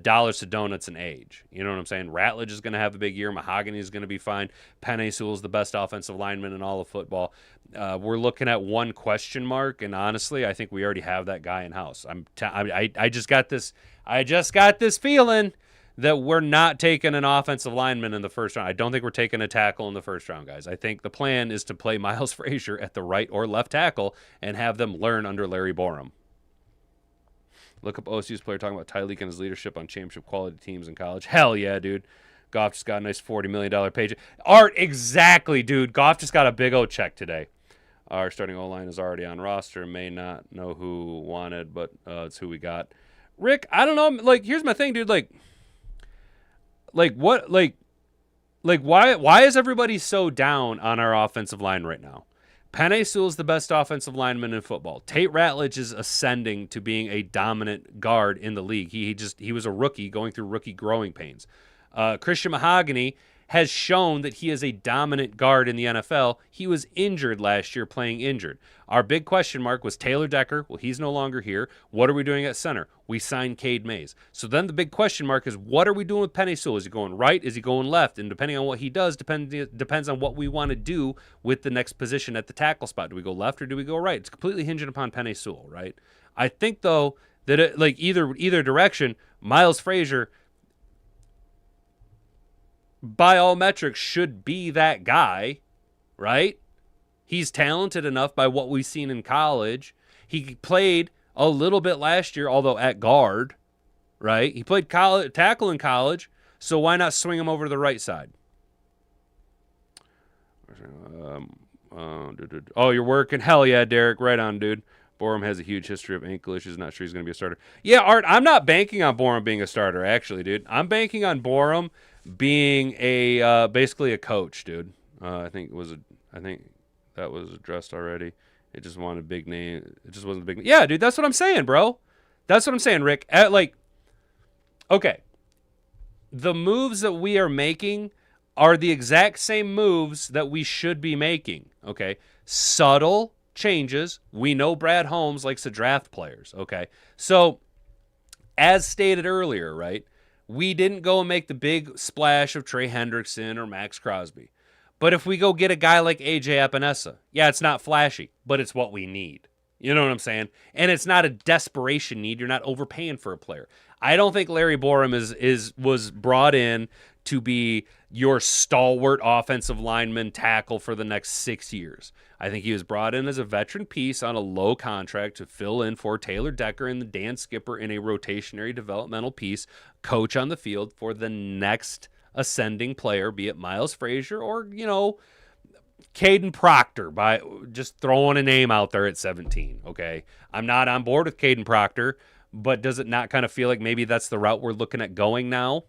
Dollars to donuts and age. You know what I'm saying? Ratledge is going to have a big year. Mahogany is going to be fine. Penei Sewell is the best offensive lineman in all of football. We're looking at one question mark, and honestly, I think we already have that guy in house. I just got this. I just got this feeling that we're not taking an offensive lineman in the first round. I don't think we're taking a tackle in the first round, guys. I think the plan is to play Miles Frazier at the right or left tackle and have them learn under Larry Borum. Look up OSU's player talking about Tyreek and his leadership on championship quality teams in college. Hell yeah, dude. Goff just got a nice $40 million paycheck. Art, exactly, dude. Goff just got a big old check today. Our starting O-line is already on roster. May not know who wanted, but it's who we got. Rick, I don't know. Like, here's my thing, dude. Why is everybody so down on our offensive line right now? Penei Sewell is the best offensive lineman in football. Tate Ratledge is ascending to being a dominant guard in the league. He was a rookie going through rookie growing pains. Christian Mahogany has shown that he is a dominant guard in the NFL. He was injured last year, playing injured. Our big question mark was Taylor Decker. Well, he's no longer here. What are we doing at center? We signed Cade Mays. So then the big question mark is, what are we doing with Penei Sewell? Is he going right? Is he going left? And depending on what he does, depends on what we want to do with the next position at the tackle spot. Do we go left or do we go right? It's completely hinging upon Penei Sewell, right? I think, though, that either direction, Miles Frazier, by all metrics, should be that guy, right? He's talented enough by what we've seen in college. He played a little bit last year, although at guard, right? He played tackle in college, so why not swing him over to the right side? Oh, you're working? Hell yeah, Derek. Right on, dude. Borum has a huge history of ankle issues. Not sure he's going to be a starter. Yeah, Art, I'm not banking on Borum being a starter, actually, dude. I'm banking on Borum being a basically a coach, dude. I think that was addressed already. It just wanted a big name. It just wasn't a big name. Yeah, dude, that's what I'm saying, bro. That's what I'm saying, Rick. Okay. The moves that we are making are the exact same moves that we should be making, okay? Subtle changes. We know Brad Holmes likes to draft players, okay? So, as stated earlier, right, we didn't go and make the big splash of Trey Hendrickson or Max Crosby. But if we go get a guy like A.J. Epinesa, yeah, it's not flashy, but it's what we need. You know what I'm saying? And it's not a desperation need. You're not overpaying for a player. I don't think Larry Borum was brought in to be your stalwart offensive lineman tackle for the next 6 years. I think he was brought in as a veteran piece on a low contract to fill in for Taylor Decker and Dan Skipper in a rotationary developmental piece, coach on the field for the next ascending player, be it Miles Frazier or, Caden Proctor, by just throwing a name out there at 17, okay? I'm not on board with Caden Proctor, but does it not kind of feel like maybe that's the route we're looking at going now?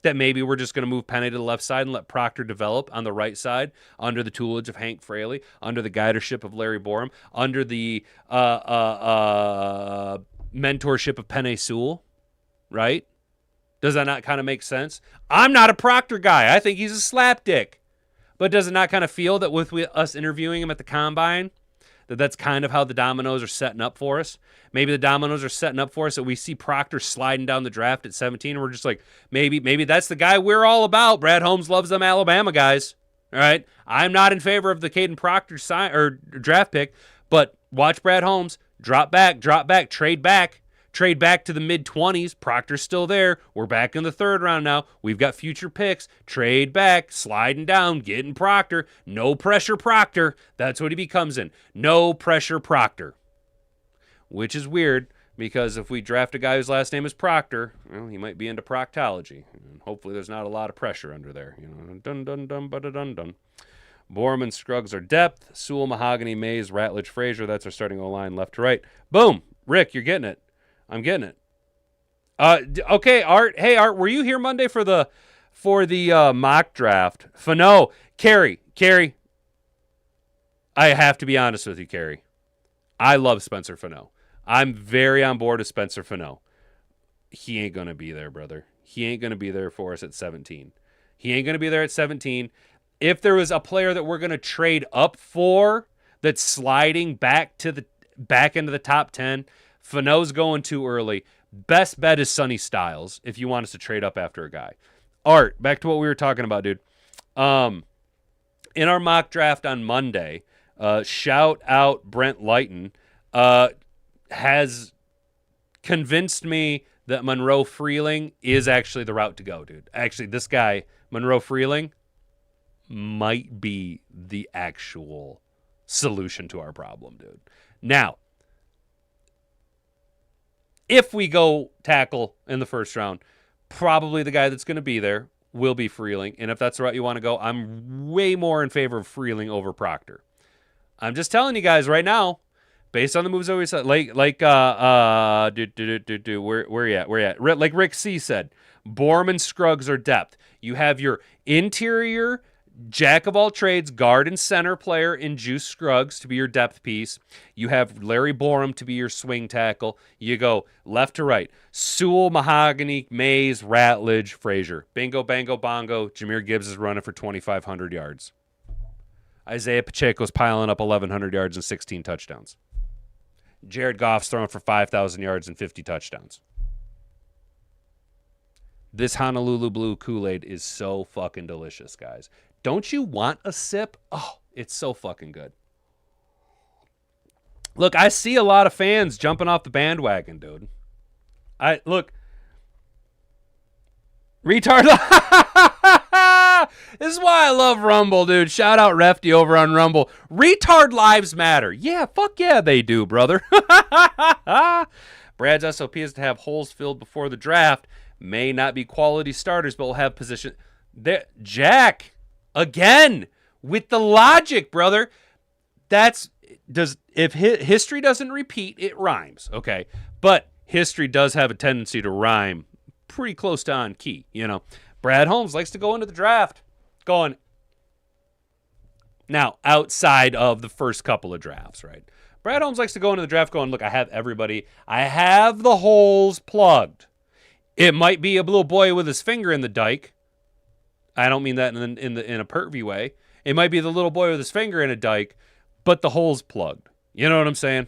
That maybe we're just going to move Penei to the left side and let Proctor develop on the right side under the tutelage of Hank Fraley, under the guidership of Larry Borum, under the mentorship of Penei Sewell, right? Does that not kind of make sense? I'm not a Proctor guy. I think he's a slapdick. But does it not kind of feel that with us interviewing him at the Combine, that's kind of how the dominoes are setting up for us? Maybe the dominoes are setting up for us that we see Proctor sliding down the draft at 17, and we're just like, maybe that's the guy we're all about. Brad Holmes loves them Alabama guys. All right? I'm not in favor of the Caden Proctor draft pick, but watch Brad Holmes drop back, trade back to the mid-20s. Proctor's still there. We're back in the third round now. We've got future picks. Trade back, sliding down, getting Proctor. No pressure Proctor. That's what he becomes in. No pressure Proctor. Which is weird, because if we draft a guy whose last name is Proctor, well, he might be into proctology. And hopefully there's not a lot of pressure under there. Dun dun dun ba da dun dun. Borum and Scruggs are depth. Sewell, Mahogany, Mays, Ratledge, Frazier. That's our starting O-line left to right. Boom. Rick, you're getting it. I'm getting it. Okay, Art. Hey, Art, were you here Monday for the mock draft? No, Carrie. I have to be honest with you, Carrie. I love Spencer Fano. I'm very on board with Spencer Fano. He ain't going to be there, brother. He ain't going to be there for us at 17. He ain't going to be there at 17. if there was a player that we're going to trade up for that's sliding back to the back into the top 10, Fano's going too early. Best bet is Sonny Styles if you want us to trade up after a guy. Art, back to what we were talking about, dude. In our mock draft on Monday, shout out Brent Lighton, has convinced me that Monroe Freeling is actually the route to go, dude. Actually, this guy, Monroe Freeling, might be the actual solution to our problem, dude. Now, if we go tackle in the first round, probably the guy that's going to be there will be Freeling. And if that's the route you want to go, I'm way more in favor of Freeling over Proctor. I'm just telling you guys right now, based on the moves that we said, where you at? Like Rick C said, Borum and Scruggs are depth. You have your interior jack of all trades, guard and center player in Juice Scruggs to be your depth piece. You have Larry Borum to be your swing tackle. You go left to right. Sewell, Mahogany, Mays, Ratledge, Frazier. Bingo, bango, bongo. Jahmyr Gibbs is running for 2,500 yards. Isiah Pacheco's piling up 1,100 yards and 16 touchdowns. Jared Goff's throwing for 5,000 yards and 50 touchdowns. This Honolulu Blue Kool-Aid is so fucking delicious, guys. Don't you want a sip? Oh, it's so fucking good. Look, I see a lot of fans jumping off the bandwagon, dude. Retard. This is why I love Rumble, dude. Shout out Refty over on Rumble. Retard lives matter. Yeah, fuck yeah, they do, brother. Brad's SOP is to have holes filled before the draft. May not be quality starters, but will have position. Jack, again, with the logic, brother. If history doesn't repeat, it rhymes, okay? But history does have a tendency to rhyme pretty close to on key, you know. Brad Holmes likes to go into the draft going now outside of the first couple of drafts, right? Brad Holmes likes to go into the draft going, look, I have everybody. I have the holes plugged. It might be a little boy with his finger in the dike. I don't mean that in a pervy way. It might be the little boy with his finger in a dike, but the hole's plugged. You know what I'm saying?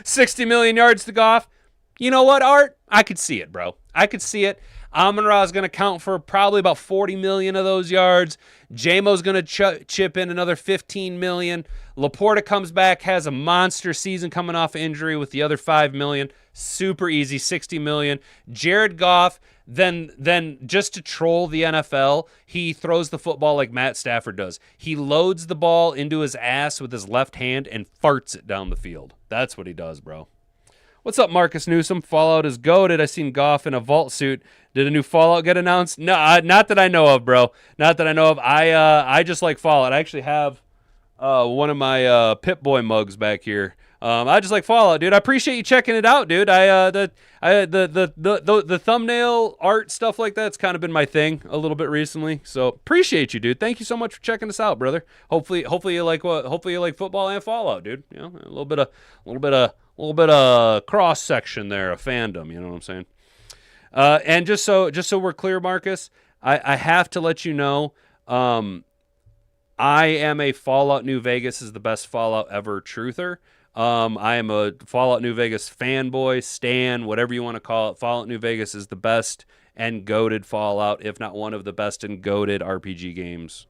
60 million yards to Goff. You know what, Art? I could see it, bro. I could see it. Amon-Ra is going to count for probably about 40 million of those yards. J-Mo's going to chip in another 15 million. Laporta comes back, has a monster season coming off injury with the other 5 million. Super easy, 60 million. Jared Goff, then just to troll the NFL, he throws the football like Matt Stafford does. He loads the ball into his ass with his left hand and farts it down the field. That's what he does, bro. What's up, Marcus Newsom? Fallout is goated. I seen Goff in a vault suit. Did a new Fallout get announced? No, not that I know of, bro. Not that I know of. I just like Fallout. I actually have one of my Pip-Boy mugs back here. I just like Fallout, dude. I appreciate you checking it out, dude. The thumbnail art stuff like that's kind of been my thing a little bit recently. So appreciate you, dude. Thank you so much for checking us out, brother. Hopefully you like football and Fallout, dude. You know, a little bit of cross section there, a fandom. You know what I'm saying? And just so we're clear, Marcus, I have to let you know. I am a Fallout New Vegas is the best Fallout ever truther. I am a Fallout New Vegas fanboy, stan, whatever you want to call it. Fallout New Vegas is the best and goated Fallout, if not one of the best and goated RPG games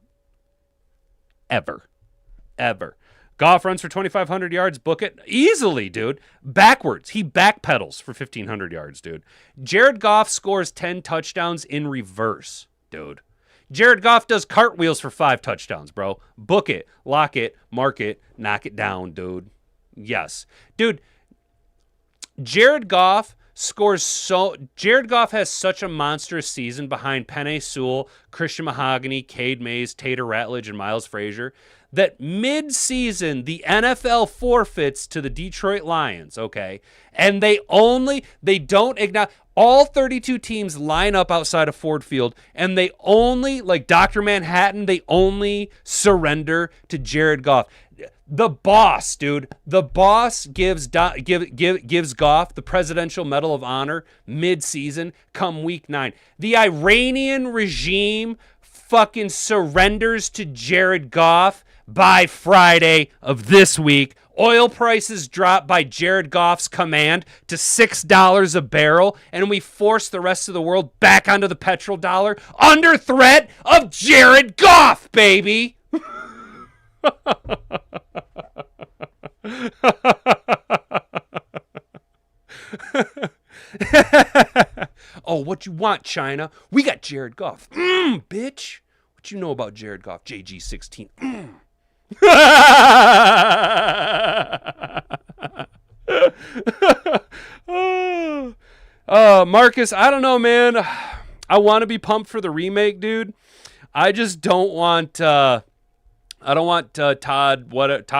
ever. Goff runs for 2,500 yards. Book it. Easily, dude. Backwards. He backpedals for 1,500 yards, dude. Jared Goff scores 10 touchdowns in reverse, dude. Jared Goff does cartwheels for 5 touchdowns, bro. Book it. Lock it. Mark it. Knock it down, dude. Yes. Dude, Jared Goff has such a monstrous season behind Penei Sewell, Christian Mahogany, Cade Mays, Tater Ratledge, and Miles Frazier that mid-season the NFL forfeits to the Detroit Lions, okay? And they don't acknowledge, all 32 teams line up outside of Ford Field, and they only, like Dr. Manhattan, they only surrender to Jared Goff. The boss, dude. The boss gives Goff the Presidential Medal of Honor mid-season come week 9. The Iranian regime fucking surrenders to Jared Goff by Friday of this week. Oil prices drop by Jared Goff's command to $6 a barrel, and we force the rest of the world back onto the petrodollar under threat of Jared Goff, baby. Oh, what you want, China? We got Jared Goff. Bitch. What you know about Jared Goff? JG16. Marcus, I don't know, man. I want to be pumped for the remake, dude. I just don't want Todd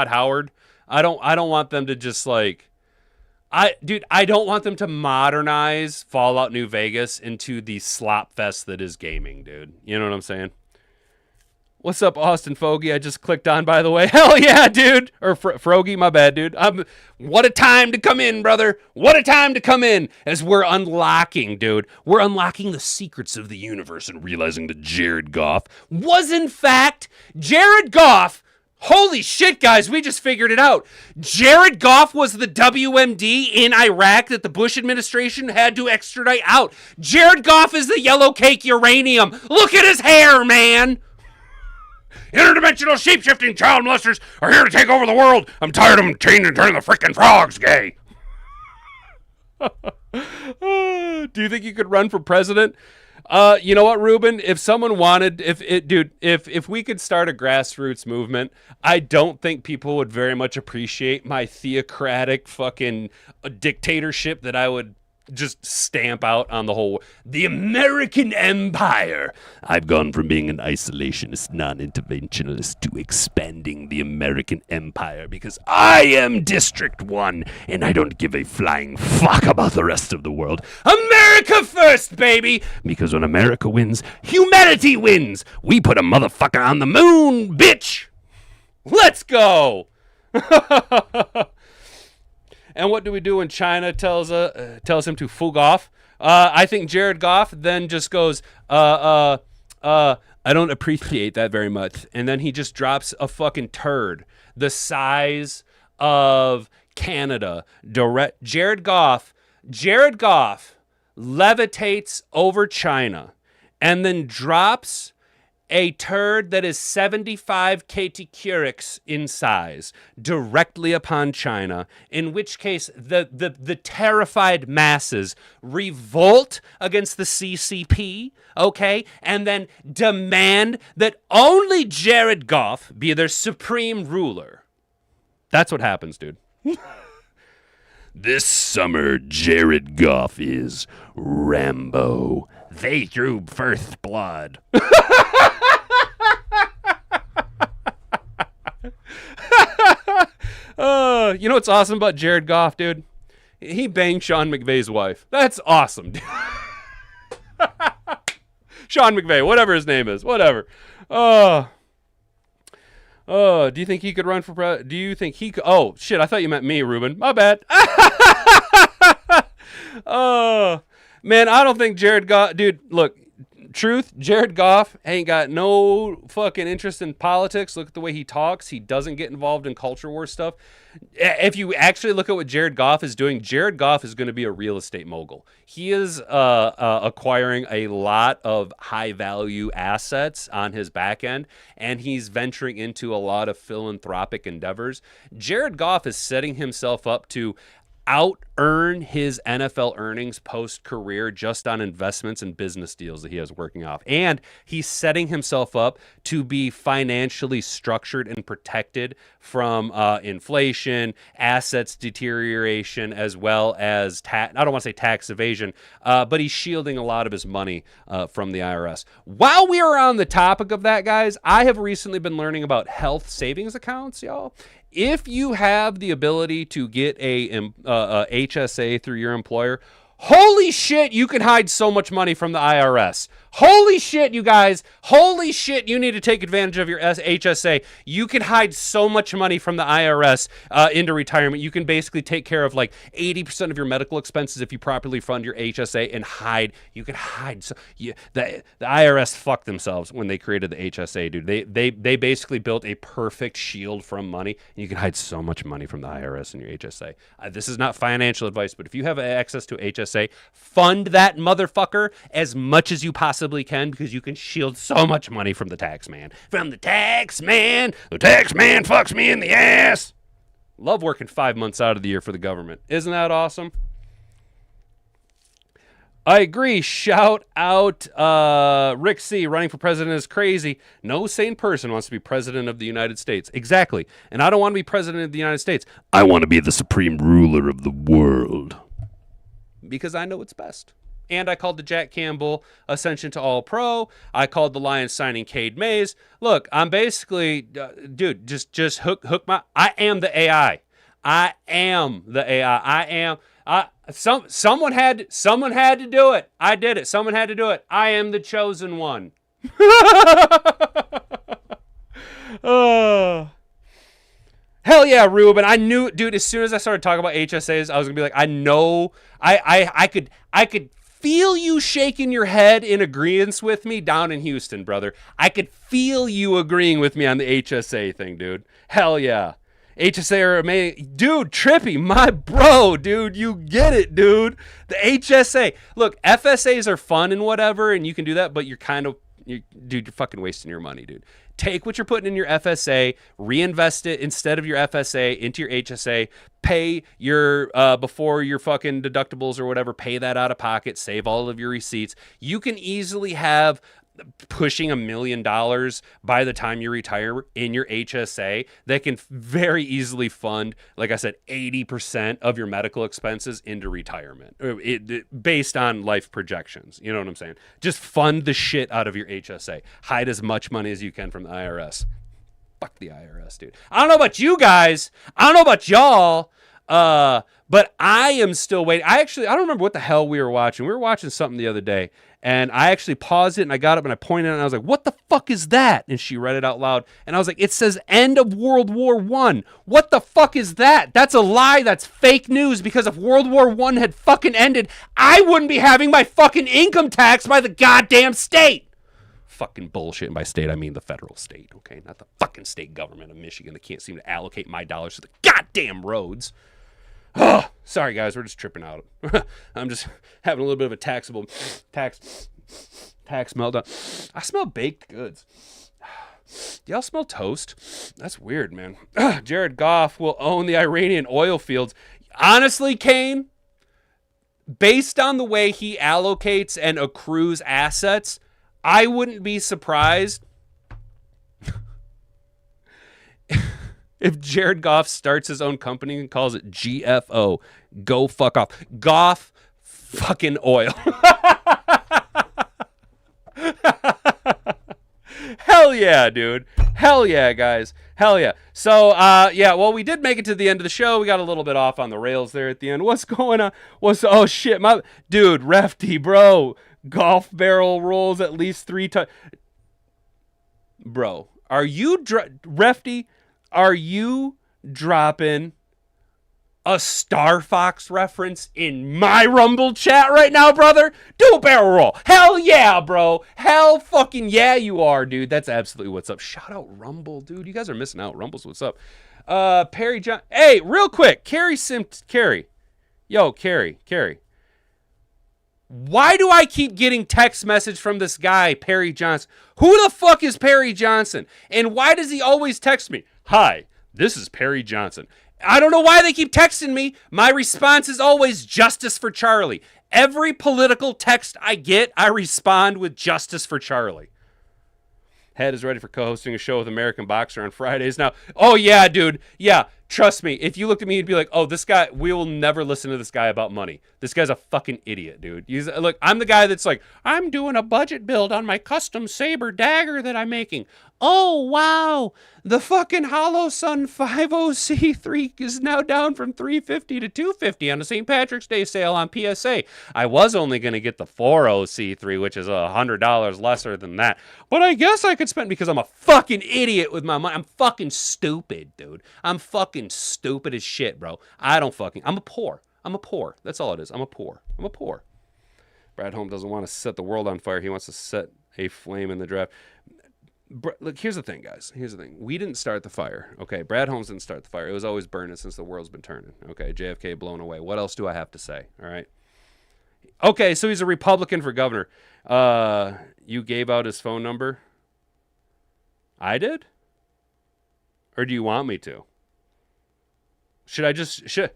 Howard. I don't want them to just like I don't want them to modernize Fallout New Vegas into the slop fest that is gaming, dude. You know what I'm saying? What's up, Austin Fogey? I just clicked on, by the way. Hell yeah, dude. Or Frogy, my bad, dude. What a time to come in, brother. What a time to come in as we're unlocking, dude. We're unlocking the secrets of the universe and realizing that Jared Goff was, in fact, Jared Goff. Holy shit, guys, we just figured it out. Jared Goff was the WMD in Iraq that the Bush administration had to extradite out. Jared Goff is the yellow cake uranium. Look at his hair, man. Interdimensional shape-shifting child molesters are here to take over the world. I'm tired of them turning the freaking frogs gay. Do you think you could run for president? You know what, Ruben? If someone wanted, if we could start a grassroots movement, I don't think people would very much appreciate my theocratic fucking dictatorship that I would just stamp out on the whole. The American Empire. I've gone from being an isolationist, non-interventionalist to expanding the American Empire because I am District 1 and I don't give a flying fuck about the rest of the world. America first, baby! Because when America wins, humanity wins! We put a motherfucker on the moon, bitch! Let's go! And what do we do when China tells him to fuck off? I think Jared Goff then just goes, I don't appreciate that very much. And then he just drops a fucking turd the size of Canada. Jared Goff levitates over China and then drops a turd that is 75 KT Curix in size directly upon China, in which case the terrified masses revolt against the CCP, okay, and then demand that only Jared Goff be their supreme ruler. That's what happens, dude. This summer, Jared Goff is Rambo. They drew first blood. You know what's awesome about Jared Goff, dude? He banged Sean McVay's wife. That's awesome, dude. Sean McVay, whatever his name is, whatever. Do you think he could run for do you think he could? Oh, shit, I thought you meant me, Ruben. My bad. Man, I don't think Jared Goff, dude, look, truth, Jared Goff ain't got no fucking interest in politics. Look at the way he talks. He doesn't get involved in culture war stuff. If you actually look at what Jared Goff is doing, Jared Goff is going to be a real estate mogul. He is acquiring a lot of high value assets on his back end, and he's venturing into a lot of philanthropic endeavors. Jared Goff is setting himself up to out-earn his NFL earnings post-career just on investments and business deals that he has working off. And he's setting himself up to be financially structured and protected from inflation, assets deterioration, as well as, I don't want to say tax evasion, but he's shielding a lot of his money from the IRS. While we are on the topic of that, guys, I have recently been learning about health savings accounts, y'all. If you have the ability to get a HSA through your employer, holy shit, you can hide so much money from the IRS. Holy shit, you guys. Holy shit, you need to take advantage of your HSA. You can hide so much money from the IRS into retirement. You can basically take care of like 80% of your medical expenses if you properly fund your HSA and hide. You can hide. The IRS fucked themselves when they created the HSA, dude. They basically built a perfect shield from money. You can hide so much money from the IRS in your HSA. This is not financial advice, but if you have access to HSA, fund that motherfucker as much as you possibly can, because you can shield so much money from the tax man. From the tax man. The tax man fucks me in the ass. Love working 5 months out of the year for the government. Isn't that awesome? I agree. Shout out Rick C. Running for president is crazy. No sane person wants to be president of the United States. Exactly. And I don't want to be president of the United States. I want to be the supreme ruler of the world. Because I know what's best. And I called the Jack Campbell ascension to All-Pro. I called the Lions signing Cade Mays. Look, I'm basically, dude, just hook my. I am the AI. I am the AI. Someone had to do it. I did it. Someone had to do it. I am the chosen one. Hell yeah, Ruben. I knew, dude, as soon as I started talking about HSAs, I was gonna be like, I know, I could feel you shaking your head in agreement with me down in Houston, brother. I could feel you agreeing with me on the HSA thing, dude. Hell yeah. HSA are amazing. Dude, Trippy, my bro, dude, you get it, dude. The HSA. Look, FSAs are fun and whatever, and you can do that, but you're fucking wasting your money, dude. Take what you're putting in your FSA, reinvest it instead of your FSA into your HSA, pay your, before your fucking deductibles or whatever, pay that out of pocket, save all of your receipts. You can easily have pushing $1 million by the time you retire in your HSA that can very easily fund, like I said, 80% of your medical expenses into retirement based on life projections. You know what I'm saying? Just fund the shit out of your HSA. Hide as much money as you can from the IRS. Fuck the IRS, dude. I don't know about you guys. I don't know about y'all. But I am still waiting. I don't remember what the hell we were watching. We were watching something the other day, and I actually paused it, and I got up, and I pointed, and I was like, what the fuck is that? And she read it out loud, and I was like, it says end of World War I. What the fuck is that? That's a lie. That's fake news, because if World War I had fucking ended, I wouldn't be having my fucking income taxed by the goddamn state. Fucking bullshit. And by state, I mean the federal state, okay? Not the fucking state government of Michigan that can't seem to allocate my dollars to the goddamn roads. Oh, sorry, guys. We're just tripping out. I'm just having a little bit of a tax meltdown. I smell baked goods. Do y'all smell toast? That's weird, man. Jared Goff will own the Iranian oil fields. Honestly, Kane, based on the way he allocates and accrues assets, I wouldn't be surprised if Jared Goff starts his own company and calls it GFO. Go fuck off. Goff fucking oil. Hell yeah, dude. Hell yeah, guys. Hell yeah. So, yeah, well, we did make it to the end of the show. We got a little bit off on the rails there at the end. What's going on? Oh, shit. Dude, Refty, bro. Golf barrel rolls at least 3 times. Bro, are you, Refty, are you dropping a Star Fox reference in my Rumble chat right now, brother? Do a barrel roll. Hell yeah, bro. Hell fucking yeah, you are, dude. That's absolutely what's up. Shout out Rumble, dude. You guys are missing out. Rumble's what's up. Perry John. Hey, real quick. Carrie. Yo, Carrie. Why do I keep getting text message from this guy, Perry Johnson? Who the fuck is Perry Johnson? And why does he always text me? Hi, this is Perry Johnson. I don't know why they keep texting me. My response is always justice for Charlie. Every political text I get, I respond with justice for Charlie. Head is ready for co-hosting a show with American Boxer on Fridays now. Oh, yeah, dude. Yeah, trust me. If you looked at me, you'd be like, oh, this guy, we will never listen to this guy about money. This guy's a fucking idiot, dude. Look, I'm the guy that's like, I'm doing a budget build on my custom saber dagger that I'm making. Oh, wow. The fucking Hollow Sun 50C3 is now down from $350 to $250 on the St. Patrick's Day sale on PSA. I was only going to get the 40C3, which is $100 lesser than that. But I guess I could spend, because I'm a fucking idiot with my money. I'm fucking stupid, dude. I'm fucking stupid as shit, bro. I'm a poor. That's all it is. I'm a poor. Brad Holmes doesn't want to set the world on fire. He wants to set a flame in the draft. Look, here's the thing, guys. We didn't start the fire, okay? Brad Holmes didn't start the fire. It was always burning since the world's been turning, okay? JFK blown away. What else do I have to say, all right? Okay, so he's a Republican for governor. You gave out his phone number? I did? Or do you want me to? Should I just start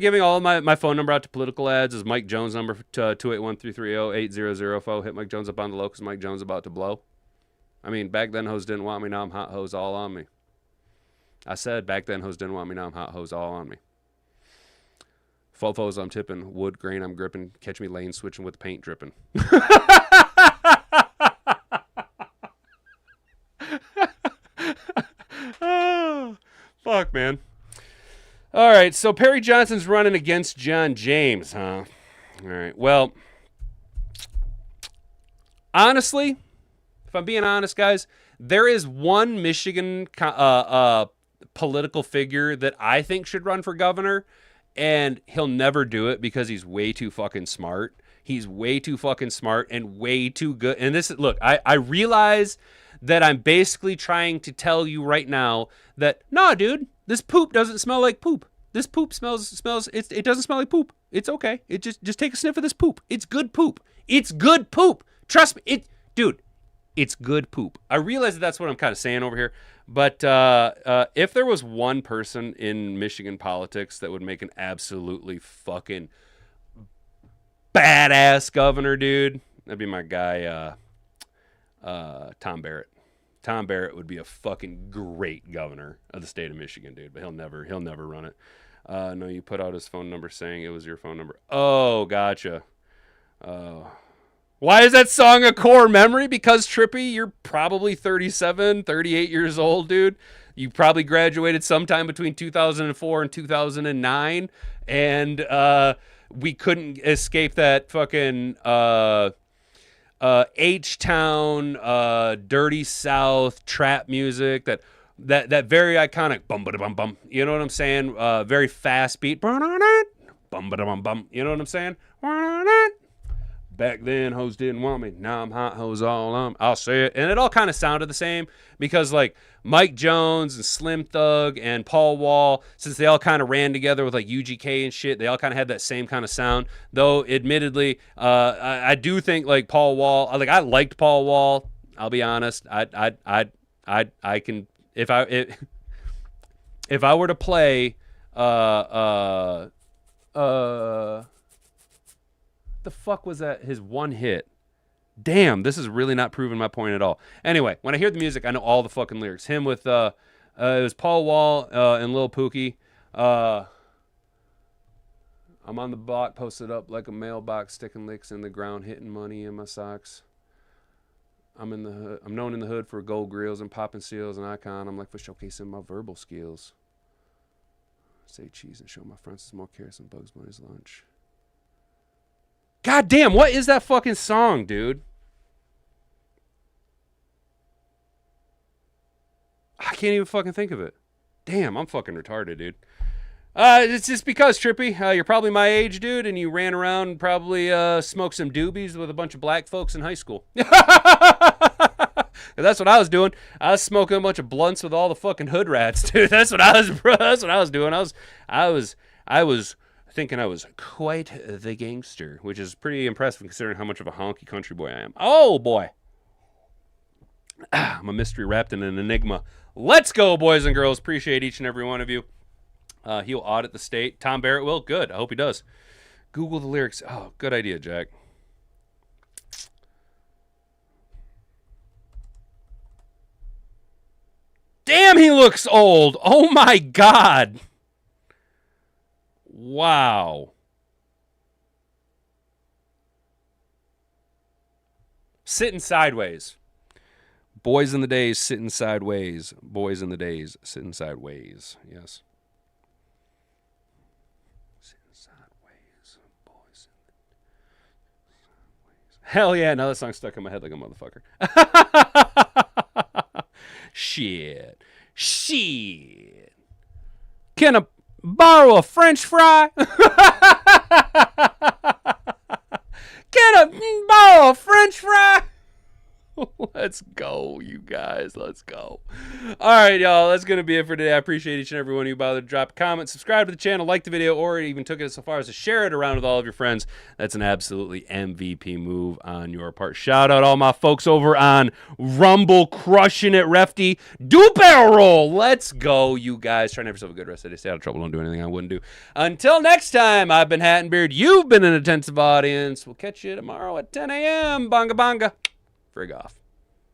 giving all my phone number out to political ads? Is Mike Jones' number to 281-330-8004? Hit Mike Jones up on the low because Mike Jones about to blow. I mean, back then hoes didn't want me. Now I'm hot hoes all on me. I said back then hoes didn't want me. Now I'm hot hoes all on me. Fofos I'm tipping. Wood grain I'm gripping. Catch me lane switching with paint dripping. Oh, fuck, man. All right, so Perry Johnson's running against John James, huh? All right, well, honestly, if I'm being honest, guys, there is one Michigan political figure that I think should run for governor, and he'll never do it because he's way too fucking smart. He's way too fucking smart and way too good. And this, look, I realize that I'm basically trying to tell you right now that, nah, dude, this poop doesn't smell like poop. This poop smells, it doesn't smell like poop. It's okay. It just take a sniff of this poop. It's good poop. It's good poop. Trust me. Dude, it's good poop. I realize that's what I'm kind of saying over here. But if there was one person in Michigan politics that would make an absolutely fucking badass governor, dude, that'd be my guy, Tom Barrett. Tom Barrett would be a fucking great governor of the state of Michigan, dude. But he'll never run it. No, you put out his phone number saying it was your phone number. Oh, gotcha. Why is that song a core memory? Because, Trippy, you're probably 37, 38 years old, dude. You probably graduated sometime between 2004 and 2009. And we couldn't escape that fucking H-Town, Dirty South, trap music, that very iconic bum-ba-da-bum-bum. You know what I'm saying? Very fast beat. Bum-ba-da-bum-bum. You know what I'm saying? Back then, hoes didn't want me. Now I'm hot hoes all on. I'll say it. And it all kind of sounded the same because, like, Mike Jones and Slim Thug and Paul Wall, since they all kind of ran together with, like, UGK and shit, they all kind of had that same kind of sound. Though, admittedly, I do think, like, Paul Wall, like, I liked Paul Wall. I'll be honest. I can, if I were to play, the fuck was that? His one hit. Damn, this is really not proving my point at all. Anyway, when I hear the music, I know all the fucking lyrics. Him with it was Paul Wall and Lil Pookie. I'm on the block, posted up like a mailbox, sticking licks in the ground, hitting money in my socks. I'm known in the hood for gold grills and popping seals and icon. I'm like for showcasing my verbal skills. Say cheese and show my friends more carrots than Bugs Bunny's lunch. God damn, what is that fucking song, dude? I can't even fucking think of it. Damn, I'm fucking retarded, dude. It's just because, Trippy, you're probably my age, dude, and you ran around and probably smoked some doobies with a bunch of black folks in high school. That's what I was doing. I was smoking a bunch of blunts with all the fucking hood rats, dude. That's what I was doing. I was thinking I was quite the gangster, which is pretty impressive considering how much of a honky country boy I am. Oh, boy. I'm a mystery wrapped in an enigma. Let's go, boys and girls. Appreciate each and every one of you. He'll audit the state. Tom Barrett will. Good. I hope he does. Google the lyrics. Oh, good idea, Jack. Damn, he looks old. Oh, my God. Wow. Sitting sideways. Boys in the days sitting sideways. Boys in the days sitting sideways. Yes. Sitting sideways. Boys in the sideways. Hell yeah. Now that song's stuck in my head like a motherfucker. Shit. Can I borrow a French fry? Can I borrow a French fry? Let's go, you guys. Let's go. All right, y'all. That's going to be it for today. I appreciate each and every one of you bothered to drop a comment, subscribe to the channel, like the video, or even took it so far as to share it around with all of your friends. That's an absolutely MVP move on your part. Shout out all my folks over on Rumble, crushing it, Refty. Do barrel roll. Let's go, you guys. Try to have yourself a good rest of the day. Stay out of trouble. Don't do anything I wouldn't do. Until next time, I've been Hat and Beard. You've been an attentive audience. We'll catch you tomorrow at 10 a.m. Bonga bonga. Frig off.